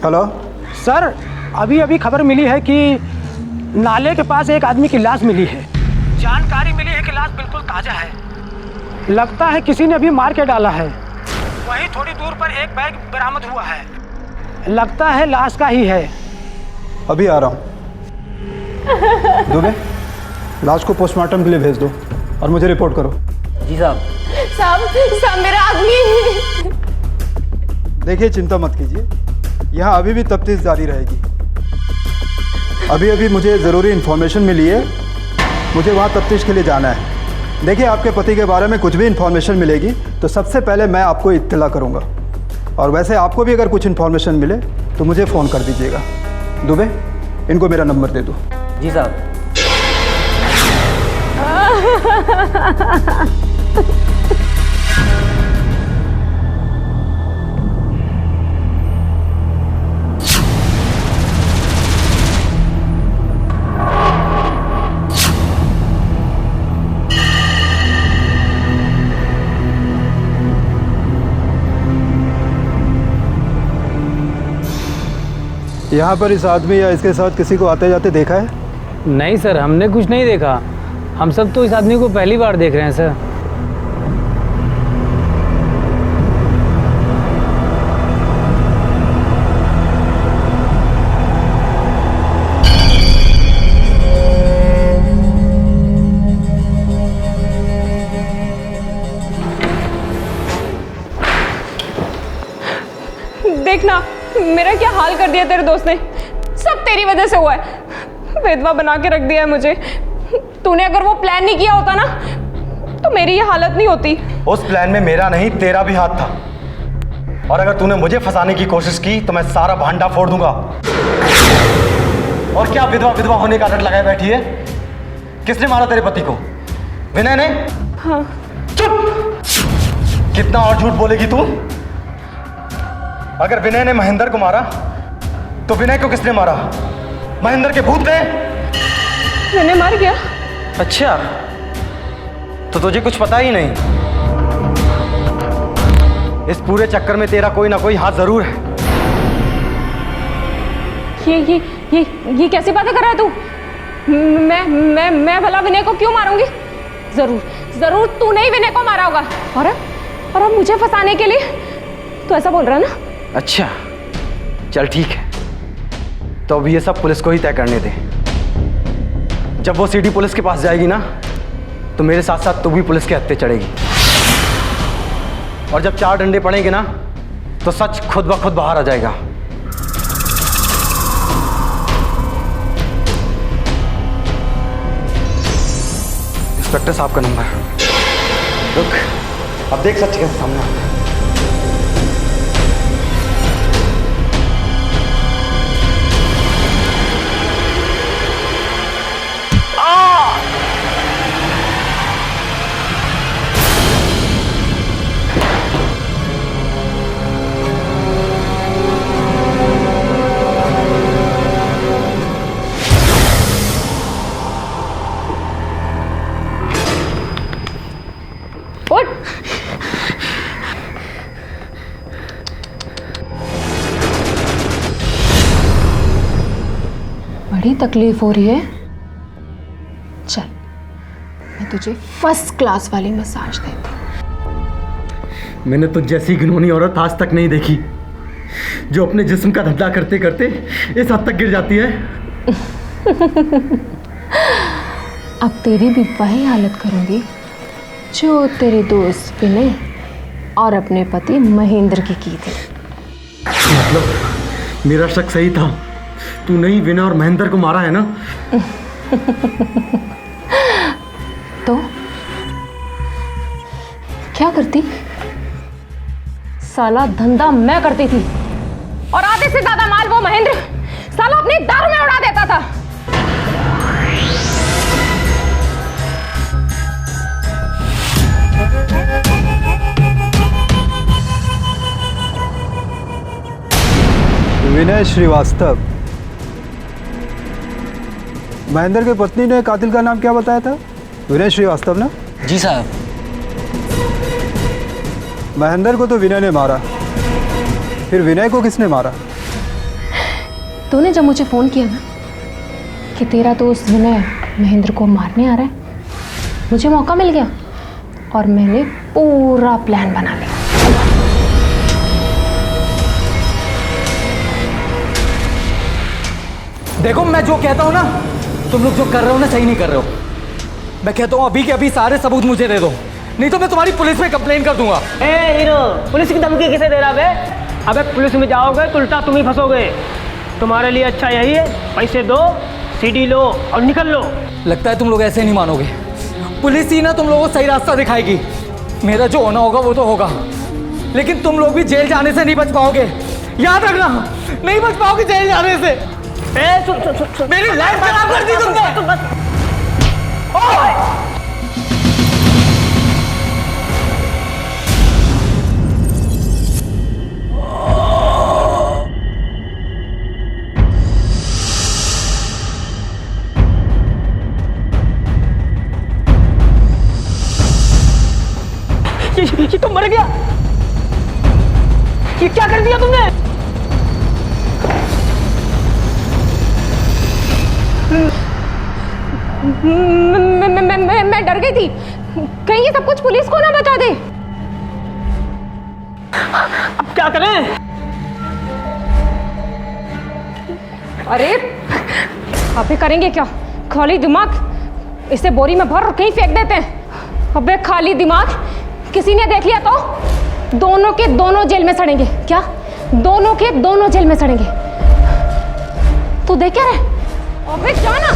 Speaker 6: हेलो
Speaker 10: सर, अभी खबर मिली है कि नाले के पास एक आदमी की लाश मिली है। जानकारी मिली है कि लाश बिल्कुल ताजा है। लगता है किसी ने अभी मार के डाला है। वहीं थोड़ी दूर पर एक बैग बरामद हुआ है। लगता है लाश का ही है।
Speaker 6: अभी आ रहा हूँ। दुबे, लाश को पोस्टमार्टम के लिए भेज दो और मुझे रिपोर्ट करो।
Speaker 14: जी साहब।
Speaker 15: साहब मेरा आदमी।
Speaker 6: देखिए चिंता मत कीजिए, यहाँ अभी भी तफ्तीश जारी रहेगी। अभी मुझे ज़रूरी इन्फॉर्मेशन मिली है, मुझे वहाँ तफ्तीश के लिए जाना है। देखिए आपके पति के बारे में कुछ भी इन्फॉर्मेशन मिलेगी तो सबसे पहले मैं आपको इत्तला करूँगा। और वैसे आपको भी अगर कुछ इन्फॉर्मेशन मिले तो मुझे फ़ोन कर दीजिएगा। दुबे, इनको मेरा नंबर दे दो।
Speaker 14: जी साहब।
Speaker 6: यहाँ पर इस आदमी या इसके साथ किसी को आते जाते देखा है?
Speaker 11: नहीं सर, हमने कुछ नहीं देखा। हम सब तो इस आदमी को पहली बार देख रहे हैं सर।
Speaker 15: देखना मेरा क्या हाल कर दिया तेरे दोस्त ने। सब तेरी वजह से हुआ है। विधवा बना के रख दिया है मुझे। तूने अगर वो प्लान नहीं किया होता ना तो मेरी ये हालत नहीं होती।
Speaker 6: उस प्लान में मेरा नहीं तेरा भी हाथ था। और अगर तूने मुझे फंसाने की कोशिश की तो मैं सारा भांडा फोड़ दूंगा। और क्या विधवा होने का रट लगाए बैठी है? किसने मारा तेरे पति को? विनय ने?
Speaker 15: हाँ।
Speaker 6: चुप! कितना और झूठ बोलेगी तू? अगर विनय ने महेंद्र को मारा तो विनय को किसने मारा? महेंद्र के भूत ने?
Speaker 15: विनय मार गया।
Speaker 6: अच्छा, तो तुझे कुछ पता ही नहीं। इस पूरे चक्कर में तेरा कोई ना कोई हाथ जरूर है।
Speaker 15: ये कैसी बातें कर रहा है तू? मैं भला विनय को क्यों मारूंगी? जरूर तूने ही विनय को मारा होगा। और अब मुझे फंसाने के लिए तू ऐसा बोल रहा है ना?
Speaker 6: अच्छा, चल ठीक है, तो अब ये सब पुलिस को ही तय करने दे। जब वो सीडी पुलिस के पास जाएगी ना, तो मेरे साथ साथ तू भी पुलिस के हत्थे चढ़ेगी। और जब 4 डंडे पड़ेंगे ना, तो सच खुद ब खुद बाहर आ जाएगा। इंस्पेक्टर साहब का नंबर। रुक, अब देख सच के सामने।
Speaker 15: बड़ी तकलीफ हो रही है। चल, मैं तुझे फर्स्ट क्लास वाली मसाज देती हूँ।
Speaker 6: मैंने तो जैसी घिनौनी औरत आज तक नहीं देखी, जो अपने जिस्म का धंधा करते करते इस हद तक गिर जाती है।
Speaker 15: अब तेरी भी वही हालत करूंगी जो तेरे दोस्त विनय और अपने पति महेंद्र की थी।
Speaker 6: मतलब मेरा शक सही था, तूने ही विनय और महेंद्र को मारा है ना?
Speaker 15: तो क्या करती?
Speaker 12: साला धंधा मैं करती थी और आधे से ज्यादा माल वो महेंद्र साला अपनी दारू में उड़ा देता था।
Speaker 16: विनय श्रीवास्तव, महेंद्र की पत्नी ने कातिल का नाम क्या बताया था? विनय श्रीवास्तव ना?
Speaker 14: जी साहब।
Speaker 16: महेंद्र को तो विनय ने मारा, फिर विनय को किसने मारा?
Speaker 15: तूने जब मुझे फोन किया ना कि तेरा दोस्त विनय महेंद्र को मारने आ रहा है, मुझे मौका मिल गया और मैंने पूरा प्लान बना लिया।
Speaker 14: देखो, मैं जो कहता हूँ ना, तुम लोग जो कर रहे हो ना, सही नहीं कर रहे हो। मैं कहता हूँ अभी के अभी सारे सबूत मुझे दे दो, नहीं तो मैं तुम्हारी पुलिस में कंप्लेन कर दूंगा।
Speaker 10: ए हीरो, पुलिस की धमकी किसे दे रहा बे? अबे पुलिस में जाओगे तो उल्टा तुम ही फंसोगे। तुम्हारे लिए अच्छा यही है, पैसे दो, सीडी लो और निकल लो।
Speaker 14: लगता है तुम लोग ऐसे नहीं मानोगे। पुलिस ही ना तुम लोगों को सही रास्ता दिखाएगी। मेरा जो होना होगा वो तो होगा, लेकिन तुम लोग भी जेल जाने से नहीं बच पाओगे। याद रखना, नहीं बच पाओगे जेल जाने से।
Speaker 10: सुन,
Speaker 14: मेरी लाइफ खराब कर दी तुमने।
Speaker 10: ये तो मर गया। ये क्या कर दिया तुमने?
Speaker 12: मैं डर गई थी, कहीं ये सब कुछ पुलिस को ना बता दे।
Speaker 10: अब क्या करें?
Speaker 12: अरे अबे करेंगे क्या? खाली दिमाग इसे बोरी में भर और कहीं फेंक देते हैं। अबे खाली दिमाग, किसी ने देख लिया तो दोनों के दोनों जेल में सड़ेंगे। क्या? दोनों के दोनों जेल में सड़ेंगे। तू देख क्या रहे? अबे जाना,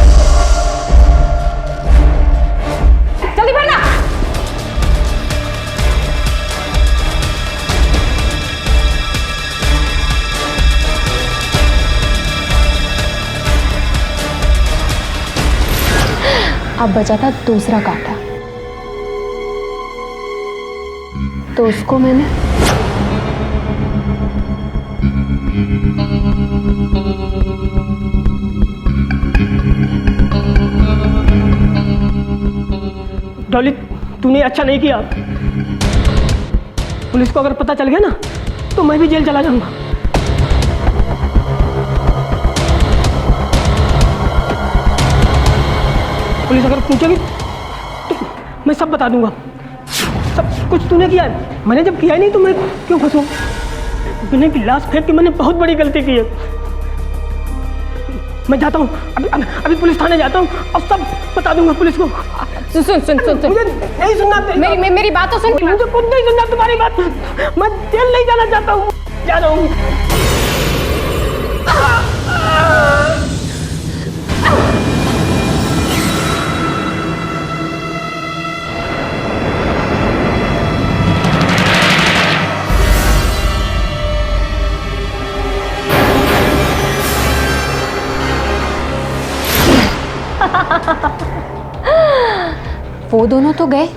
Speaker 12: जल्दी भरना।
Speaker 15: अब बचा था दूसरा कांटा, तो उसको मैंने
Speaker 10: डॉली, तूने अच्छा नहीं किया। पुलिस को अगर पता चल गया ना, तो मैं भी जेल चला जाऊंगा। पुलिस अगर पूछेगी तो मैं सब बता दूंगा। सब कुछ तूने किया है। मैंने जब किया ही नहीं तो मैं क्यों फंसूं? विनय की लाश फेंक के मैंने बहुत बड़ी गलती की है। मैं जाता हूँ, अभी पुलिस थाने जाता हूँ और सब बता दूंगा पुलिस को।
Speaker 12: सुन सुन सुन सुन सुन
Speaker 10: मुझे नहीं सुनना,
Speaker 12: मेरी बात तो सुन।
Speaker 10: मुझे खुद नहीं सुनना तुम्हारी बात। मैं जेल नहीं जाना चाहता हूँ, जा रहा हूँ।
Speaker 15: वो दोनों तो गए।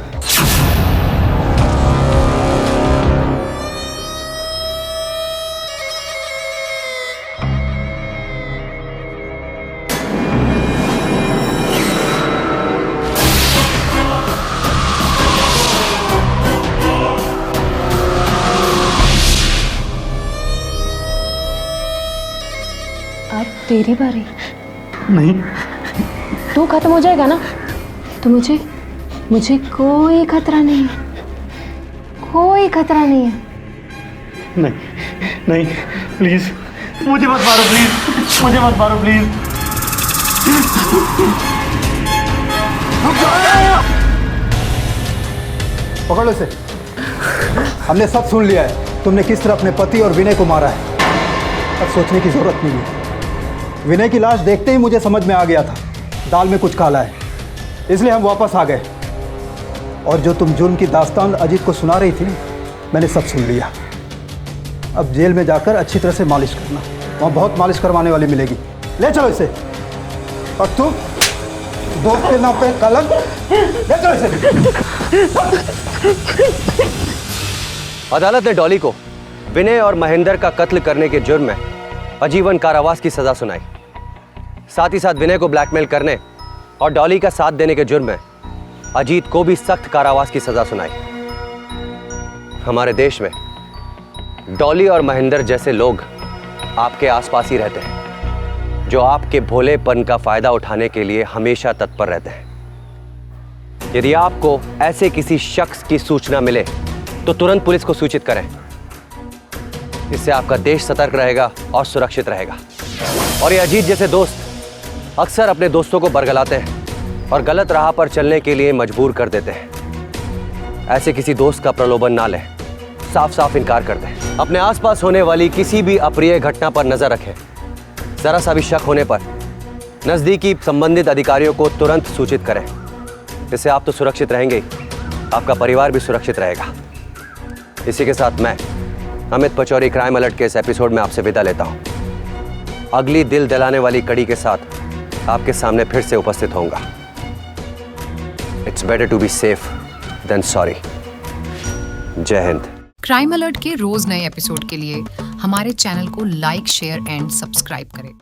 Speaker 15: अब तेरी बारी।
Speaker 10: नहीं,
Speaker 15: तू खत्म हो जाएगा ना तो मुझे कोई खतरा नहीं है, कोई खतरा नहीं है।
Speaker 10: नहीं नहीं, प्लीज मुझे मत मारो, प्लीज मुझे मत मारो, प्लीज।
Speaker 6: पकड़ लो इसे। हमने सब सुन लिया है, तुमने किस तरह अपने पति और विनय को मारा है। अब सोचने की जरूरत नहीं है। विनय की लाश देखते ही मुझे समझ में आ गया था दाल में कुछ काला है, इसलिए हम वापस आ गए। और जो तुम जुर्म की दास्तान अजीत को सुना रही थी, मैंने सब सुन लिया। अब जेल में जाकर अच्छी तरह से मालिश करना, वहाँ बहुत मालिश करवाने वाली मिलेगी। ले चलो इसे। और तुम दोस्त के नाम पे कलंक, ले चलो इसे।
Speaker 8: अदालत ने डॉली को विनय और महेंद्र का कत्ल करने के जुर्म में आजीवन कारावास की सजा सुनाई। साथ ही साथ विनय को ब्लैकमेल करने और डॉली का साथ देने के जुर्म में अजीत को भी सख्त कारावास की सजा सुनाई। हमारे देश में डॉली और महेंद्र जैसे लोग आपके आसपास ही रहते हैं, जो आपके भोलेपन का फायदा उठाने के लिए हमेशा तत्पर रहते हैं। यदि आपको ऐसे किसी शख्स की सूचना मिले तो तुरंत पुलिस को सूचित करें। इससे आपका देश सतर्क रहेगा और सुरक्षित रहेगा। और ये अजीत जैसे दोस्त अक्सर अपने दोस्तों को बरगलाते हैं और गलत राह पर चलने के लिए मजबूर कर देते हैं। ऐसे किसी दोस्त का प्रलोभन ना लें, साफ साफ इनकार कर दें। अपने आसपास होने वाली किसी भी अप्रिय घटना पर नजर रखें। जरा सा भी शक होने पर नजदीकी संबंधित अधिकारियों को तुरंत सूचित करें। इससे आप तो सुरक्षित रहेंगे ही, आपका परिवार भी सुरक्षित रहेगा। इसी के साथ मैं अमित पचौरी क्राइम अलर्ट के इस एपिसोड में आपसे विदा लेता हूं। अगली दिल दिलाने वाली कड़ी के साथ आपके सामने फिर से उपस्थित होऊंगा। It's better to be safe than sorry. जय हिंद।
Speaker 17: क्राइम अलर्ट के रोज नए एपिसोड के लिए हमारे चैनल को लाइक, शेयर एंड सब्सक्राइब करें।